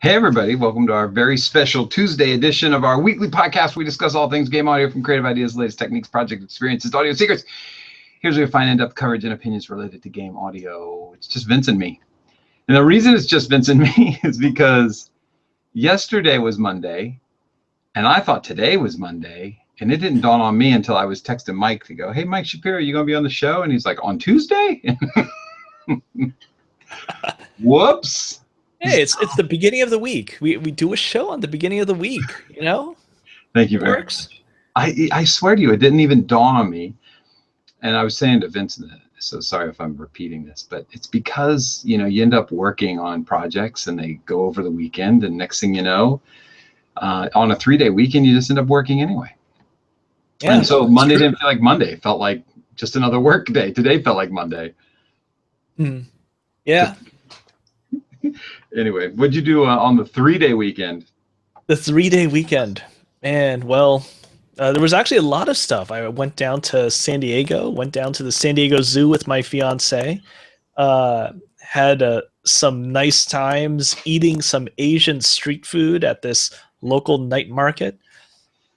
Hey, everybody. Welcome to our very special Tuesday edition of our weekly podcast. We discuss all things game audio, from creative ideas, latest techniques, project experiences, to audio secrets. Here's where you find in-depth coverage and opinions related to game audio. It's just Vince and me. And the reason it's just Vince and me is because yesterday was Monday, and I thought today was Monday, and it didn't dawn on me until I was texting Mike to go, "Hey, Mike Shapiro, you going to be on the show?" And he's like, "On Tuesday?" Whoops. Hey, it's the beginning of the week. We do a show on the beginning of the week, you know? Thank you very much. I swear to you, it didn't even dawn on me. And I was saying to Vincent, so sorry if I'm repeating this, but it's because, you end up working on projects and they go over the weekend, and next thing you know, on a 3-day weekend, you just end up working anyway. Yeah, and so Monday didn't feel like Monday. It felt like just another work day. Today felt like Monday. Yeah. Anyway, what'd you do on the 3-day weekend? The 3-day weekend, man. Well, there was actually a lot of stuff. I went down to San Diego, went down to the San Diego Zoo with my fiance, had some nice times eating some Asian street food at this local night market.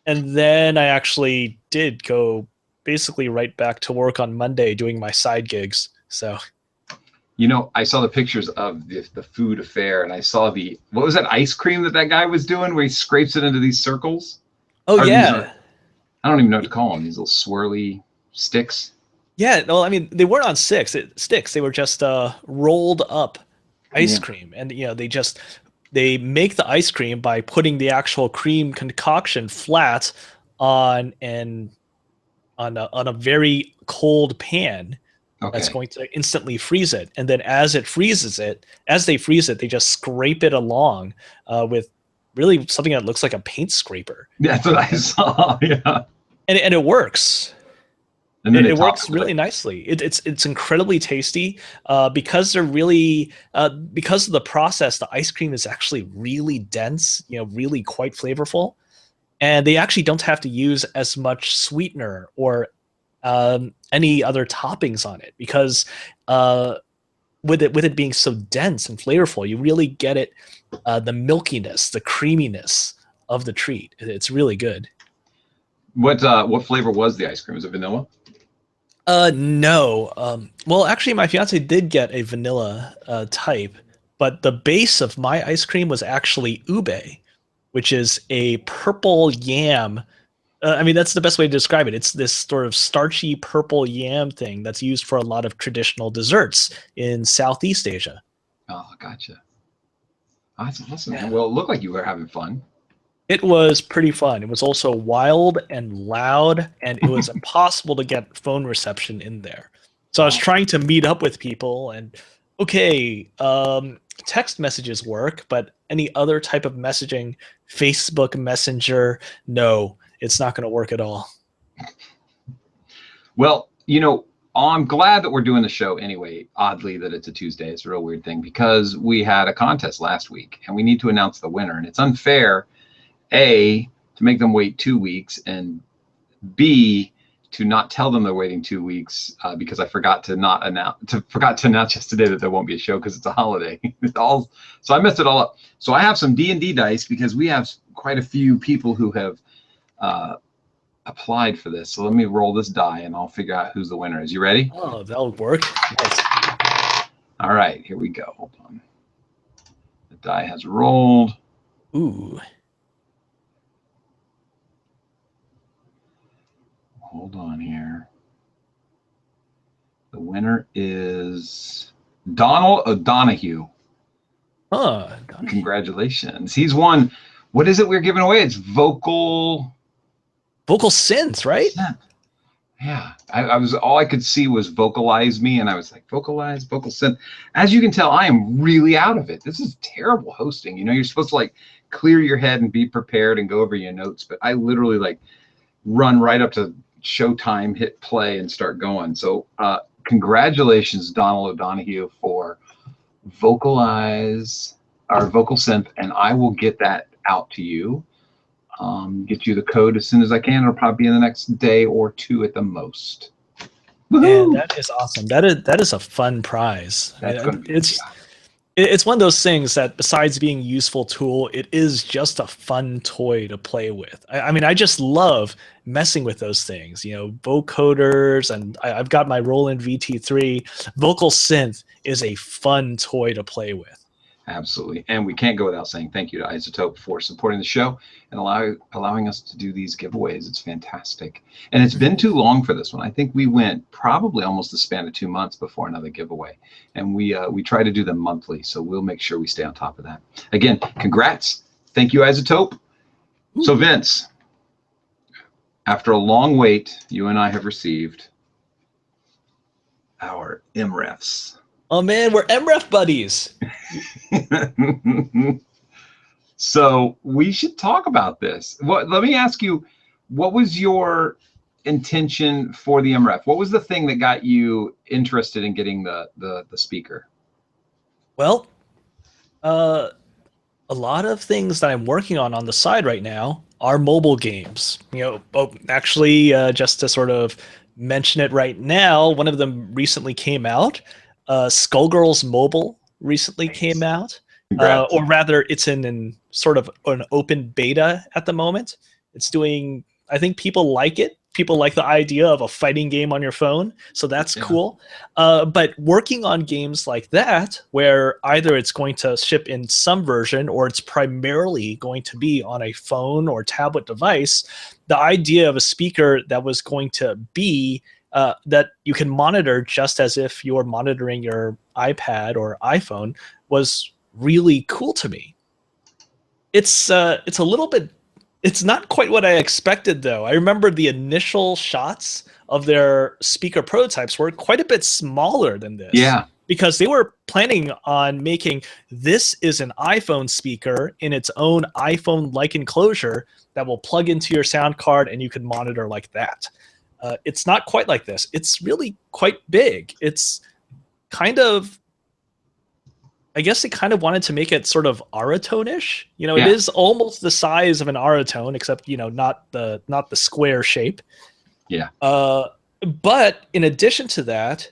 And then I actually did go basically right back to work on Monday doing my side gigs. So... I saw the pictures of the food affair, and I saw what was that ice cream that guy was doing where he scrapes it into these circles? Oh, yeah. I don't even know what to call them. These little swirly sticks. Yeah, well, I mean, they weren't on sticks. They were just rolled up ice cream. And, they make the ice cream by putting the actual cream concoction flat on a very cold pan. Okay. That's going to instantly freeze it. And then as they freeze it, they just scrape it along with really something that looks like a paint scraper. That's what I saw, yeah. And it works. And it works really nicely. It's incredibly tasty because they're really because of the process. The ice cream is actually really dense, really quite flavorful, and they actually don't have to use as much sweetener or any other toppings on it, because with it being so dense and flavorful, you really get it, the milkiness, the creaminess of the treat. It's really good. What flavor was the ice cream? Was it vanilla? No. Well, actually, my fiance did get a vanilla type, but the base of my ice cream was actually ube, which is a purple yam. I mean, that's the best way to describe it. It's this sort of starchy purple yam thing that's used for a lot of traditional desserts in Southeast Asia. Oh, gotcha. That's awesome, man. Well, it looked like you were having fun. It was pretty fun. It was also wild and loud, and it was impossible to get phone reception in there. So I was trying to meet up with people, and text messages work, but any other type of messaging, Facebook Messenger, no. It's not going to work at all. Well, I'm glad that we're doing the show anyway. Oddly, that it's a Tuesday. It's a real weird thing, because we had a contest last week and we need to announce the winner. And it's unfair, A, to make them wait 2 weeks, and B, to not tell them they're waiting 2 weeks because I forgot to announce yesterday that there won't be a show because it's a holiday. So I messed it all up. So I have some D&D dice because we have quite a few people who have applied for this. So let me roll this die and I'll figure out who's the winner is. You ready? Oh, that'll work. Nice. All right, here we go. Hold on. The die has rolled. Ooh. Hold on here. The winner is Donald O'Donoghue. Congratulations. He's won. What is it we're giving away? It's vocal synth, right? Yeah. I was, all I could see was vocalize me, and I was like, vocal synth. As you can tell, I am really out of it. This is terrible hosting. You're supposed to clear your head and be prepared and go over your notes, but I literally run right up to showtime, hit play, and start going. So congratulations, Donald O'Donoghue, for vocal synth, and I will get that out to you. Get you the code as soon as I can. It'll probably be in the next day or two at the most. And that is awesome. That is a fun prize. It's one of those things that besides being a useful tool, it is just a fun toy to play with. I mean, I just love messing with those things, vocoders, and I've got my Roland VT3. Vocal synth is a fun toy to play with. Absolutely. And we can't go without saying thank you to iZotope for supporting the show and allowing us to do these giveaways. It's fantastic. And it's been too long for this one. I think we went probably almost the span of 2 months before another giveaway. And we try to do them monthly, so we'll make sure we stay on top of that. Again, congrats. Thank you, iZotope. So Vince, after a long wait, you and I have received our MRefs. Oh man, we're MRef buddies. So we should talk about this. Let me ask you, what was your intention for the MRef? What was the thing that got you interested in getting the speaker? Well, a lot of things that I'm working on the side right now are mobile games. Actually, just to sort of mention it right now, one of them recently came out. Skullgirls Mobile recently came out, or rather, it's in sort of an open beta at the moment. It's doing. I think people like it. People like the idea of a fighting game on your phone, so that's cool. But working on games like that, where either it's going to ship in some version or it's primarily going to be on a phone or tablet device, the idea of a speaker that was going to be that you can monitor just as if you're monitoring your iPad or iPhone was really cool to me. It's a little bit. It's not quite what I expected, though. I remember the initial shots of their speaker prototypes were quite a bit smaller than this. Yeah. Because they were planning on making this is an iPhone speaker in its own iPhone-like enclosure that will plug into your sound card and you can monitor like that. It's not quite like this. It's really quite big. It's kind of, I guess they kind of wanted to make it sort of Aratone-ish. It is almost the size of an Aratone, except not the square shape. Yeah. But in addition to that,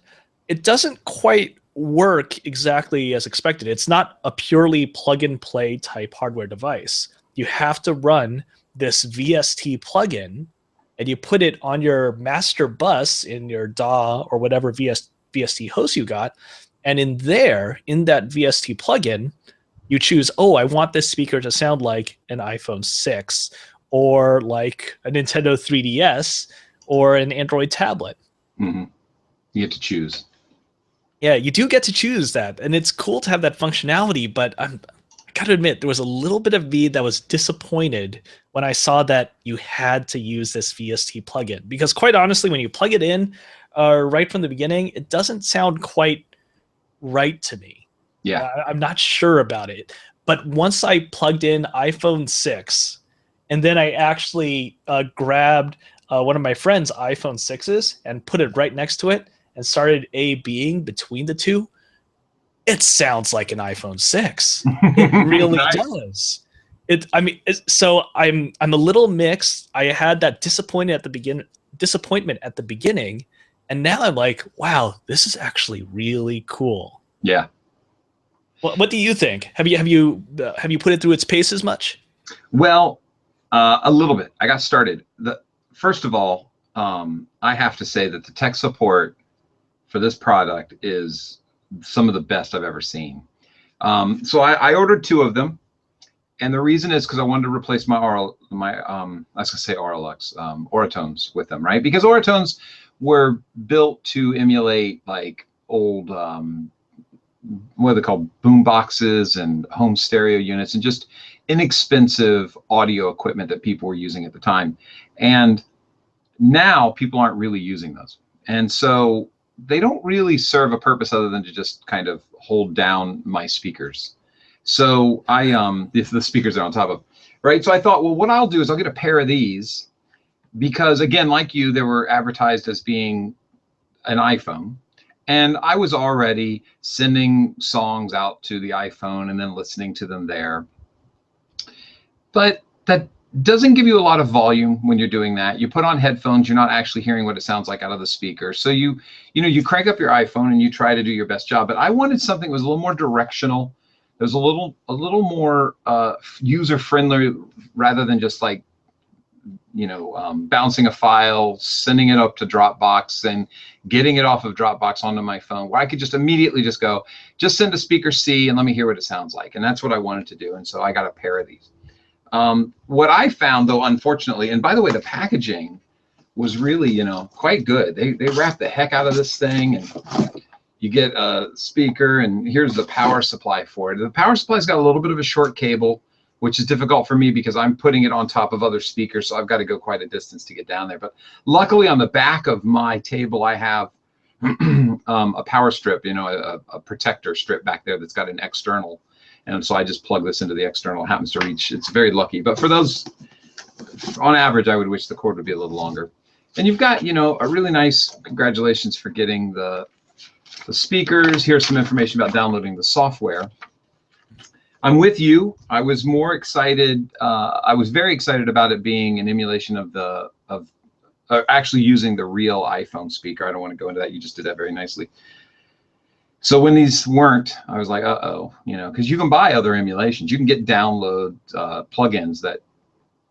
it doesn't quite work exactly as expected. It's not a purely plug-and-play type hardware device. You have to run this VST plugin, and you put it on your master bus in your DAW or whatever VST host you got. And in that VST plugin, you choose, I want this speaker to sound like an iPhone 6 or like a Nintendo 3DS or an Android tablet. Mm-hmm. You get to choose. Yeah, you do get to choose that. And it's cool to have that functionality, but I got to admit, there was a little bit of me that was disappointed when I saw that you had to use this VST plugin. Because quite honestly, when you plug it in right from the beginning, it doesn't sound quite right to me. Yeah. I'm not sure about it. But once I plugged in iPhone 6, and then I actually grabbed one of my friend's iPhone 6s and put it right next to it and started A/Bing between the two, it sounds like an iPhone 6. It really does. So I'm a little mixed. I had that disappointment at the beginning, and now I'm like, wow, this is actually really cool. Yeah. What do you think? Have you put it through its paces much? Well, a little bit. I got started. First of all, I have to say that the tech support for this product is some of the best I've ever seen. So I ordered 2 of them, and the reason is because I wanted to replace my I was gonna say Auralux, Oratones with them, right? Because Oratones were built to emulate like old what are they called, boom boxes and home stereo units and just inexpensive audio equipment that people were using at the time. And now people aren't really using those, and so they don't really serve a purpose other than to just kind of hold down my speakers. So I the speakers are on top of, right? So I thought, well, what I'll do is I'll get a pair of these, because again, like you, they were advertised as being an iPhone, and I was already sending songs out to the iPhone and then listening to them there. But that doesn't give you a lot of volume when you're doing that. You put on headphones, you're not actually hearing what it sounds like out of the speaker. So you crank up your iPhone and you try to do your best job. But I wanted something that was a little more directional. It was a little more user friendly rather than just like, bouncing a file, sending it up to Dropbox and getting it off of Dropbox onto my phone, where I could just immediately just go, just send to speaker C and let me hear what it sounds like. And that's what I wanted to do. And so I got a pair of these. What I found, though, unfortunately, and by the way, the packaging was really, quite good. They wrapped the heck out of this thing, and you get a speaker, and here's the power supply for it. The power supply's got a little bit of a short cable, which is difficult for me because I'm putting it on top of other speakers, so I've got to go quite a distance to get down there. But luckily, on the back of my table, I have a power strip, a protector strip back there that's got an external. And so I just plug this into the external. It happens to reach. It's very lucky. But for those, on average, I would wish the cord would be a little longer. And you've got, a really nice, congratulations for getting the speakers. Here's some information about downloading the software. I'm with you. I was more excited. I was very excited about it being an emulation of actually using the real iPhone speaker. I don't want to go into that. You just did that very nicely. So when these weren't, I was like, because you can buy other emulations. You can get download plugins that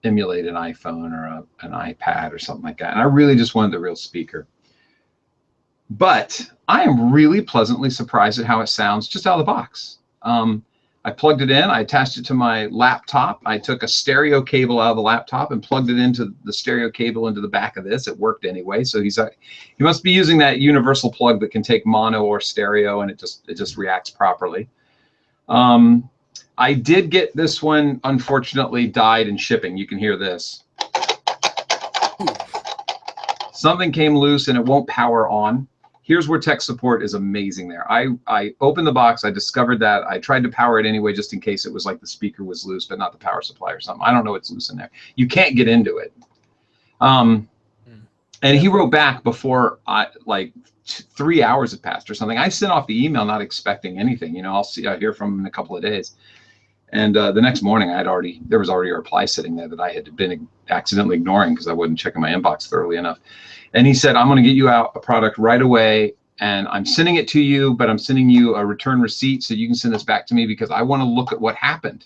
emulate an iPhone or an iPad or something like that. And I really just wanted the real speaker. But I am really pleasantly surprised at how it sounds just out of the box. I plugged it in. I attached it to my laptop. I took a stereo cable out of the laptop and plugged it into the stereo cable into the back of this. It worked anyway. So he must be using that universal plug that can take mono or stereo, and it just reacts properly. I did get this one, unfortunately, died in shipping. You can hear this. Something came loose and it won't power on. Here's where tech support is amazing there. I opened the box, I discovered that. I tried to power it anyway, just in case it was like the speaker was loose, but not the power supply or something. I don't know what's loose in there. You can't get into it. And he wrote back before 3 hours had passed or something. I sent off the email not expecting anything. I'll hear from him in a couple of days. And the next morning, there was already a reply sitting there that I had been accidentally ignoring because I wasn't checking my inbox thoroughly enough. And he said, I'm going to get you out a product right away, and I'm sending it to you, but I'm sending you a return receipt so you can send this back to me because I want to look at what happened.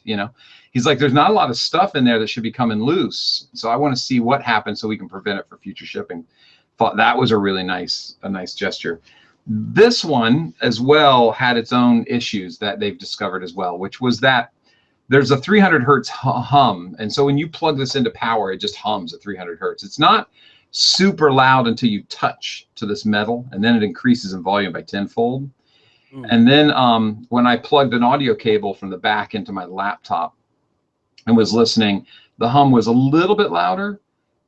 He's like, there's not a lot of stuff in there that should be coming loose, so I want to see what happened so we can prevent it for future shipping. Thought that was a really nice gesture. This one as well had its own issues that they've discovered as well, which was that there's a 300 hertz hum, and so when you plug this into power, it just hums at 300 hertz. It's not super loud until you touch to this metal, and then it increases in volume by tenfold. And then when I plugged an audio cable from the back into my laptop and was listening, the hum was a little bit louder.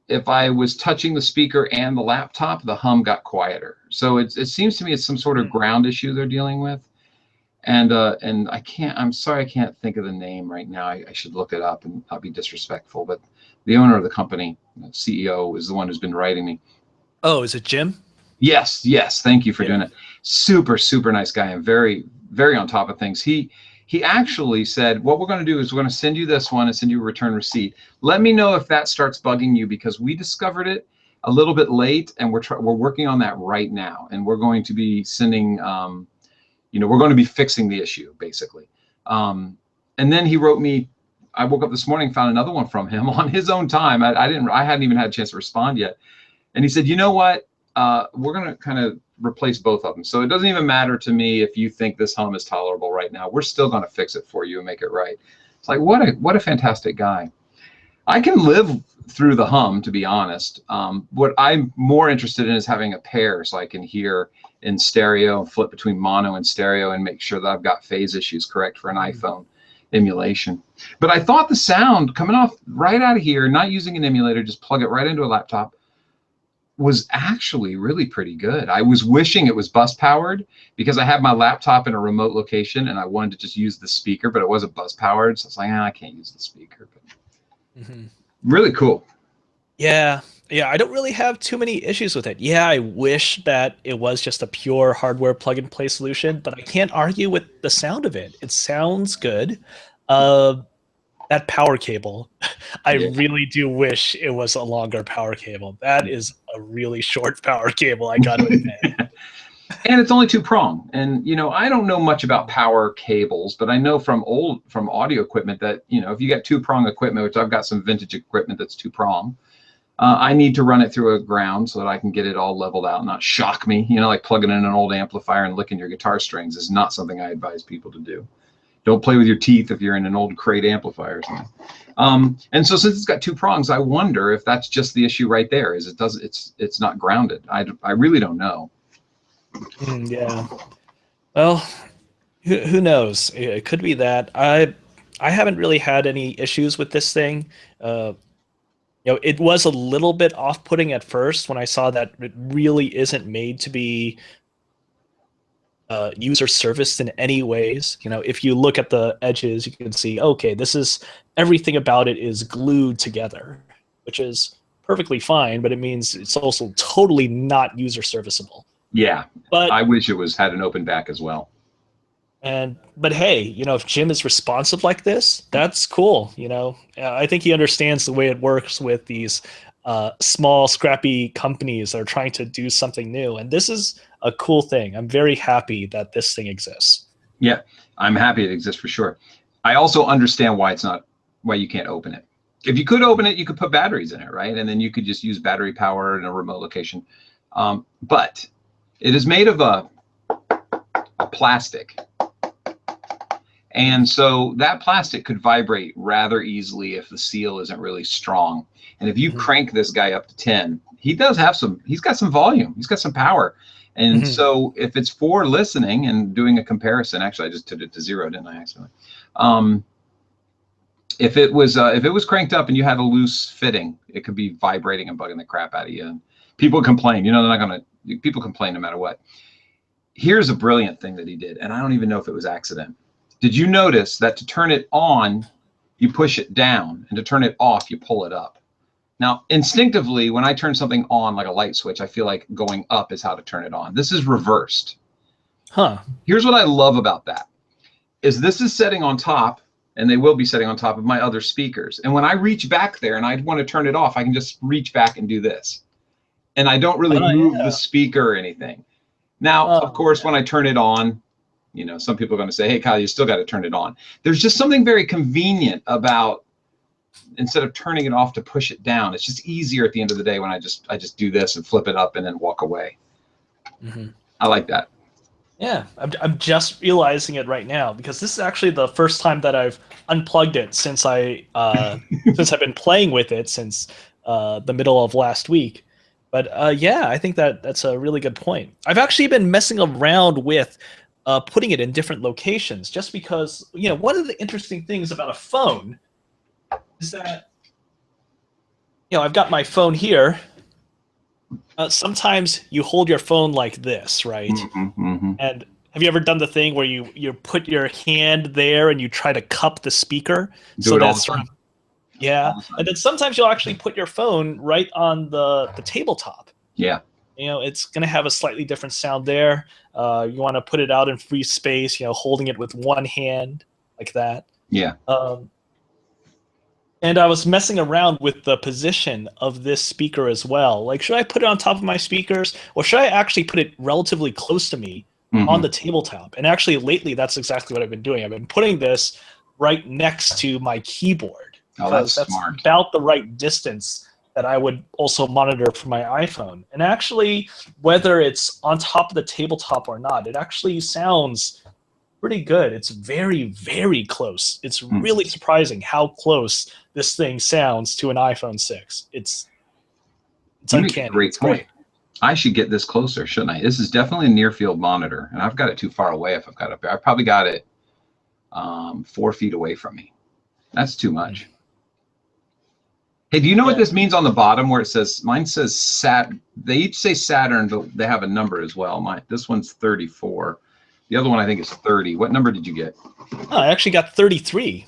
If I was touching the speaker and the laptop, the hum got quieter. So it seems to me it's some sort of ground issue they're dealing with. And I'm sorry, I can't think of the name right now. I should look it up and not be disrespectful, but the owner of the company, CEO, is the one who's been writing me. Oh, is it Jim? Yes. Thank you for doing it. Super, super nice guy and very, very on top of things. He actually said, what we're going to do is we're going to send you this one and send you a return receipt. Let me know if that starts bugging you, because we discovered it a little bit late, and we're working on that right now, and we're going to be sending. We're going to be fixing the issue basically. And then he wrote me. I woke up this morning, found another one from him on his own time. I hadn't even had a chance to respond yet. And he said, you know what? We're going to kind of replace both of them. So it doesn't even matter to me if you think this hum is tolerable right now. We're still going to fix it for you and make it right. It's like, what a fantastic guy. I can live through the hum, to be honest. What I'm more interested in is having a pair so I can hear in stereo and flip between mono and stereo and make sure that I've got phase issues correct for an iPhone emulation. But I thought the sound coming off right out of here, not using an emulator, just plug it right into a laptop, was actually really pretty good. I was wishing it was bus powered because I have my laptop in a remote location and I wanted to just use the speaker, but it wasn't bus powered. So it's like, I can't use the speaker. But really cool. Yeah, I don't really have too many issues with it. Yeah, I wish that it was just a pure hardware plug-and-play solution, but I can't argue with the sound of it. It sounds good. that power cable, I Yeah. really do wish it was a longer power cable. That is a really short power cable, I got to admit. And it's only 2-prong. And, you know, I don't know much about power cables, but I know from audio equipment that, you know, if you get 2-prong equipment, which I've got some vintage equipment that's 2-prong, I need to run it through a ground so that I can get it all leveled out and not shock me. You know, like plugging in an old amplifier and licking your guitar strings is not something I advise people to do. Don't play with your teeth if you're in an old crate amplifier or something. And so since it's got 2 prongs, I wonder if that's just the issue right there. Is it's not grounded. I really don't know. Yeah. Well, who knows? It could be that. I haven't really had any issues with this thing. You know, it was a little bit off-putting at first when I saw that it really isn't made to be user serviced in any ways. You know, if you look at the edges, you can see, okay, this is everything about it is glued together, which is perfectly fine, but it means it's also totally not user serviceable. Yeah, but I wish it had an open back as well. But hey, you know, if Jim is responsive like this, that's cool. You know, I think he understands the way it works with these small, scrappy companies that are trying to do something new. And this is a cool thing. I'm very happy that this thing exists. Yeah, I'm happy it exists for sure. I also understand why you can't open it. If you could open it, you could put batteries in it, right? And then you could just use battery power in a remote location. But it is made of a plastic. And so that plastic could vibrate rather easily if the seal isn't really strong. And if you crank this guy up to 10, he's got some volume, he's got some power. And so if it's for listening and doing a comparison, actually I just took it to 0, didn't I, accidentally? If it was cranked up and you had a loose fitting, it could be vibrating and bugging the crap out of you. And people complain, you know, people complain no matter what. Here's a brilliant thing that he did, and I don't even know if it was accident. Did you notice that to turn it on, you push it down, and to turn it off, you pull it up? Now, instinctively, when I turn something on, like a light switch, I feel like going up is how to turn it on. This is reversed. Huh. Here's what I love about that, is this is setting on top, and they will be setting on top of my other speakers. And when I reach back there and I want to turn it off, I can just reach back and do this. And I don't really move the speaker or anything. Now, of course, when I turn it on, you know, some people are going to say, hey, Kyle, you still got to turn it on. There's just something very convenient about, instead of turning it off to push it down, it's just easier at the end of the day when I just do this and flip it up and then walk away. I like that. Yeah, I'm just realizing it right now, because this is actually the first time that I've unplugged it since I've been playing with it since the middle of last week. But yeah, I think that's a really good point. I've actually been messing around with putting it in different locations, just because, you know, one of the interesting things about a phone is that, you know, I've got my phone here. Sometimes you hold your phone like this, right? And have you ever done the thing where you put your hand there and you try to cup the speaker? Do it all the time. Yeah, and then sometimes you'll actually put your phone right on the tabletop. Yeah. You know, it's going to have a slightly different sound there. You want to put it out in free space, you know, holding it with one hand like that. Yeah. And I was messing around with the position of this speaker as well. Like, should I put it on top of my speakers, or should I actually put it relatively close to me on the tabletop? And actually, lately, that's exactly what I've been doing. I've been putting this right next to my keyboard. Oh, that's smart. About the right distance that I would also monitor for my iPhone. And actually, whether it's on top of the tabletop or not, it actually sounds pretty good. It's very, very close. It's really surprising how close this thing sounds to an iPhone 6. It's uncanny. Great point. I should get this closer, shouldn't I? This is definitely a near field monitor, and I've got it too far away if I've got it up there. I probably got it 4 feet away from me. That's too much. Hey, do you know what this means on the bottom where it says, mine says they each say Saturn, but they have a number as well. This one's 34. The other one I think is 30. What number did you get? Oh, I actually got 33.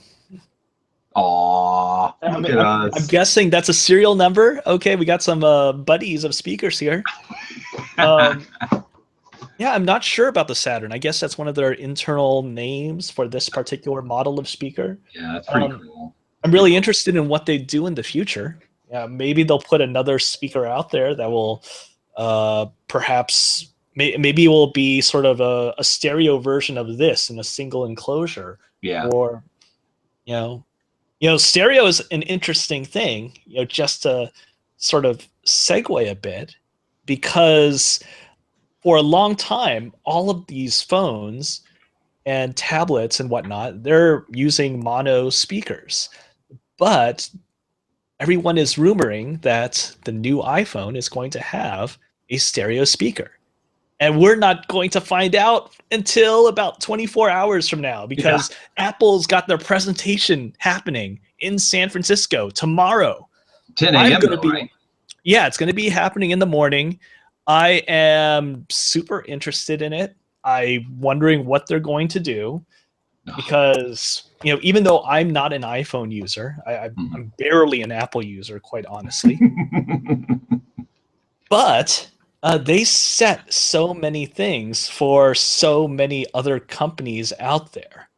Aw, look at us. I'm guessing that's a serial number. Okay, we got some buddies of speakers here. Yeah, I'm not sure about the Saturn. I guess that's one of their internal names for this particular model of speaker. Yeah, that's pretty cool. I'm really interested in what they do in the future. Yeah, maybe they'll put another speaker out there that will perhaps maybe it will be sort of a stereo version of this in a single enclosure. Yeah. Or stereo is an interesting thing. Just to sort of segue a bit, because for a long time, all of these phones and tablets and whatnot, they're using mono speakers. But everyone is rumoring that the new iPhone is going to have a stereo speaker. And we're not going to find out until about 24 hours from now, because Apple's got their presentation happening in San Francisco tomorrow. 10 a.m. Right? Yeah, it's going to be happening in the morning. I am super interested in it. I'm wondering what they're going to do, because even though I'm not an iPhone user, I'm barely an Apple user, quite honestly. But they set so many things for so many other companies out there.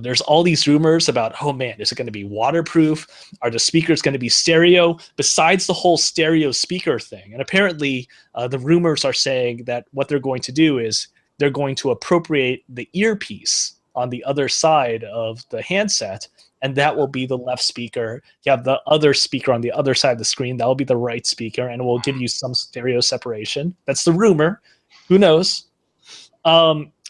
There's all these rumors about, oh man, is it going to be waterproof? Are the speakers going to be stereo? Besides the whole stereo speaker thing. And apparently the rumors are saying that what they're going to do is they're going to appropriate the earpiece on the other side of the handset, and that will be the left speaker. You have the other speaker on the other side of the screen. That will be the right speaker, and it will give you some stereo separation. That's the rumor. Who knows?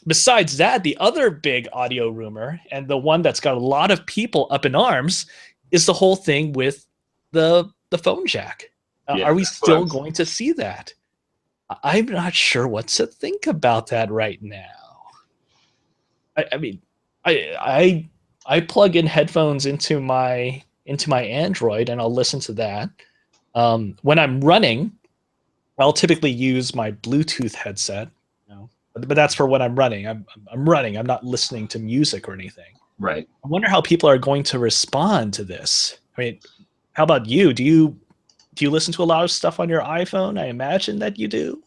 Besides that, the other big audio rumor, and the one that's got a lot of people up in arms, is the whole thing with the phone jack. Are we still going to see that? I'm not sure what to think about that right now. I mean, I plug in headphones into my Android, and I'll listen to that. When I'm running, I'll typically use my Bluetooth headset. But that's for when I'm running. I'm running. I'm not listening to music or anything. Right. I wonder how people are going to respond to this. I mean, how about you? Do you listen to a lot of stuff on your iPhone? I imagine that you do.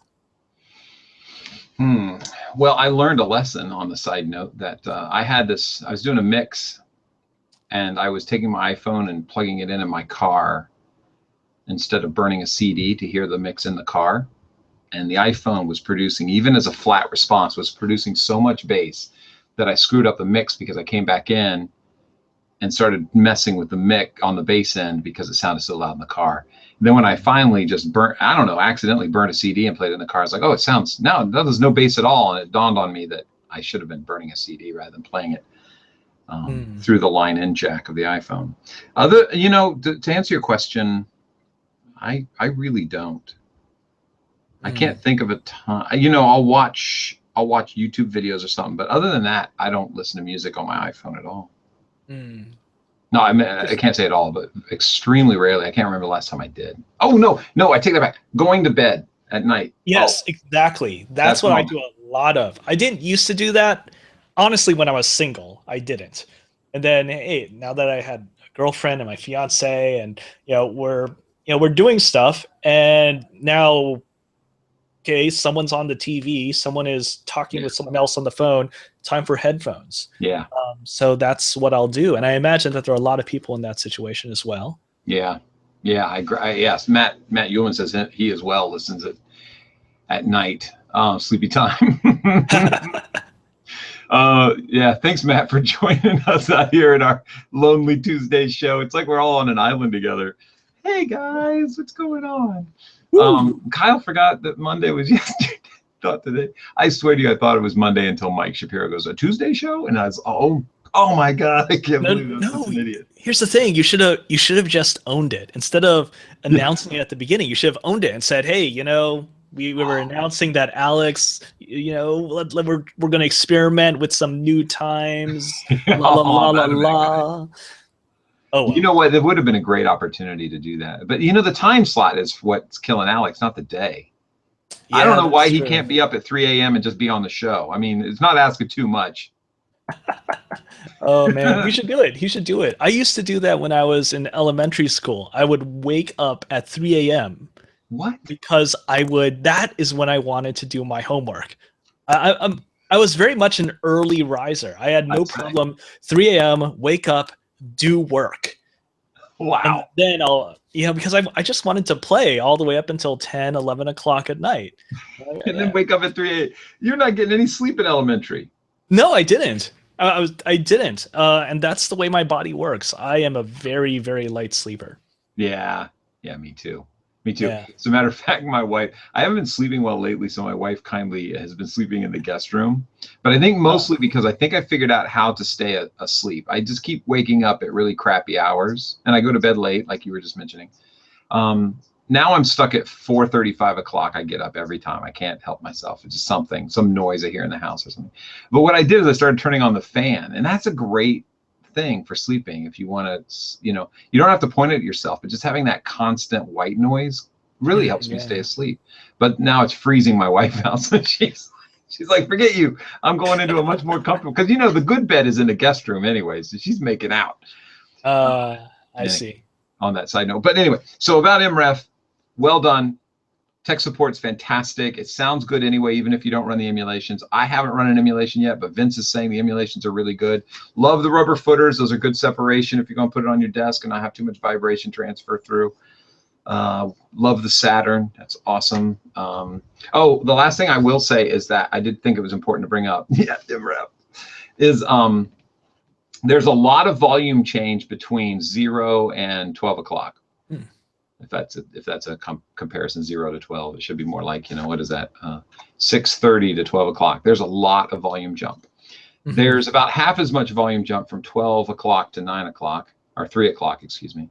Well, I learned a lesson on the side note that I was doing a mix, and I was taking my iPhone and plugging it in my car instead of burning a CD to hear the mix in the car. And the iPhone was producing, even as a flat response, was producing so much bass that I screwed up the mix, because I came back in and started messing with the mic on the bass end because it sounded so loud in the car. And then when I finally just accidentally burned a CD and played it in the car, I was like, oh, it sounds, now there's no bass at all. And it dawned on me that I should have been burning a CD rather than playing it through the line-in jack of the iPhone. To answer your question, I really don't. I can't think of a ton. I'll watch YouTube videos or something, but other than that, I don't listen to music on my iPhone at all. No, I can't say at all, but extremely rarely. I can't remember the last time I did. Oh, no, I take that back. Going to bed at night. Yes, exactly. That's what I do a lot of. I didn't used to do that. Honestly, when I was single, I didn't. And then, hey, now that I had a girlfriend and my fiance, and we're doing stuff, and now, okay, someone's on the TV, someone is talking with someone else on the phone, time for headphones. Yeah. So that's what I'll do. And I imagine that there are a lot of people in that situation as well. Yeah. Yeah. Yes. Matt Ewan says he as well listens at night, sleepy time. Yeah. Thanks, Matt, for joining us out here at our Lonely Tuesday show. It's like we're all on an island together. Hey guys, what's going on? Kyle forgot that Monday was yesterday. Thought today. I swear to you, I thought it was Monday until Mike Shapiro goes, a Tuesday show? And I was, oh my God, I can't believe I'm such an idiot. Here's the thing. You should have just owned it. Instead of announcing it at the beginning, you should have owned it and said, hey, we were announcing that Alex, we're going to experiment with some new times. La la la la la. Oh, well. You know what? There would have been a great opportunity to do that. But the time slot is what's killing Alex, not the day. Yeah, I don't know why he can't be up at 3 a.m. and just be on the show. I mean, it's not asking too much. Oh man, he should do it. He should do it. I used to do that when I was in elementary school. I would wake up at 3 a.m. What? Because that is when I wanted to do my homework. I was very much an early riser. I had no problem. 3 a.m., wake up, do work. Wow. And then I'll, because I just wanted to play all the way up until 10, 11 o'clock at night. And then wake up at 3 a.m. You're not getting any sleep in elementary. No, I didn't. I didn't. And that's the way my body works. I am a very, very light sleeper. Yeah. Yeah, me too. Me too. Yeah. As a matter of fact, my wife, I haven't been sleeping well lately, so my wife kindly has been sleeping in the guest room. But I think mostly because I think I figured out how to stay asleep. I just keep waking up at really crappy hours, and I go to bed late, like you were just mentioning. Now I'm stuck at 4:30, 5 o'clock. I get up every time. I can't help myself. It's just some noise I hear in the house or something. But what I did is I started turning on the fan, and that's a great thing for sleeping. If you want to, you don't have to point it at yourself, but just having that constant white noise really helps me stay asleep. But now it's freezing my wife out, so she's like, forget you. I'm going into a much more comfortable, because the good bed is in the guest room anyway, so she's making out. I see. On that side note, but anyway, so about MRef, well done. Tech support's fantastic. It sounds good anyway, even if you don't run the emulations. I haven't run an emulation yet, but Vince is saying the emulations are really good. Love the rubber footers. Those are good separation if you're going to put it on your desk and not have too much vibration transfer through. Love the Saturn. That's awesome. Oh, the last thing I will say is that I did think it was important to bring up. Yeah, MRef is there's a lot of volume change between 0 and 12 o'clock. If that's a comparison, 0 to 12, it should be more like, what is that? 6:30 to 12 o'clock. There's a lot of volume jump. There's about half as much volume jump from 12 o'clock to 9 o'clock, or 3 o'clock, excuse me.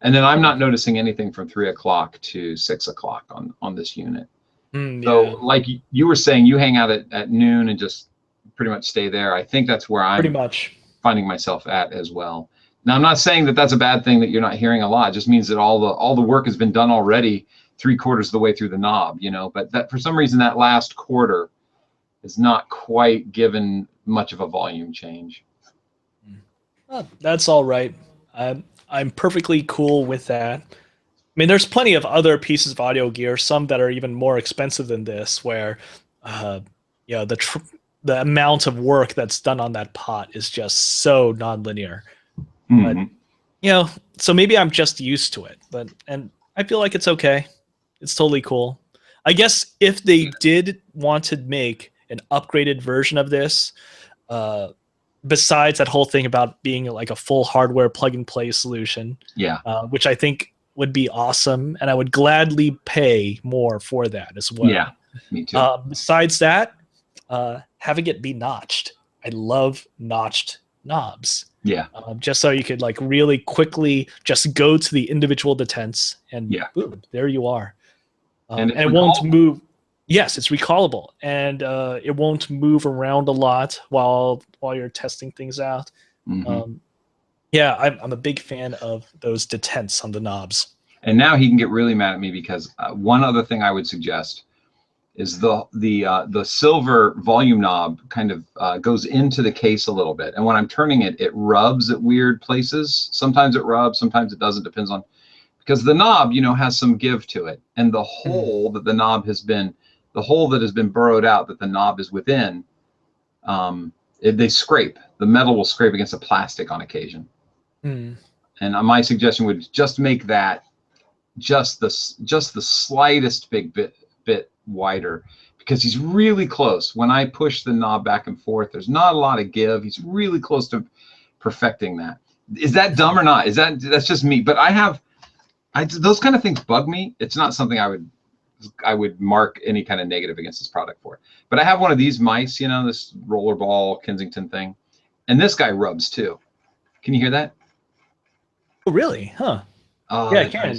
And then I'm not noticing anything from 3 o'clock to 6 o'clock on this unit. So like you were saying, you hang out at noon and just pretty much stay there. I think that's where I'm pretty much finding myself at as well. Now, I'm not saying that that's a bad thing that you're not hearing a lot. It just means that all the work has been done already 3/4 of the way through the knob, but that for some reason that last quarter is not quite given much of a volume change. That's all right. I'm perfectly cool with that. I mean, there's plenty of other pieces of audio gear, some that are even more expensive than this, where the amount of work that's done on that pot is just so nonlinear. But, so maybe I'm just used to it, and I feel like it's okay. It's totally cool. I guess if they did want to make an upgraded version of this, besides that whole thing about being like a full hardware plug and play solution, which I think would be awesome, and I would gladly pay more for that as well. Yeah, me too. Besides that, having it be notched. I love notched knobs. Yeah. Just so you could like really quickly just go to the individual detents and boom, there you are. And it won't move. Yes, it's recallable, and it won't move around a lot while you're testing things out. I'm a big fan of those detents on the knobs. And now he can get really mad at me because one other thing I would suggest is the silver volume knob kind of goes into the case a little bit, and when I'm turning it, it rubs at weird places. Sometimes it rubs, sometimes it doesn't. Depends on, because the knob has some give to it, and the hole that the knob has been, the hole that has been burrowed out that the knob is within, they scrape. The metal will scrape against the plastic on occasion. And my suggestion would just make that just the slightest bit wider, because he's really close. When I push the knob back and forth, there's not a lot of give. He's really close to perfecting that. Is that dumb or not? That's just me. But those kind of things bug me. It's not something I would mark any kind of negative against this product for. But I have one of these mice, this rollerball Kensington thing, and this guy rubs too. Can you hear that? Oh, really? Huh? Yeah, I can.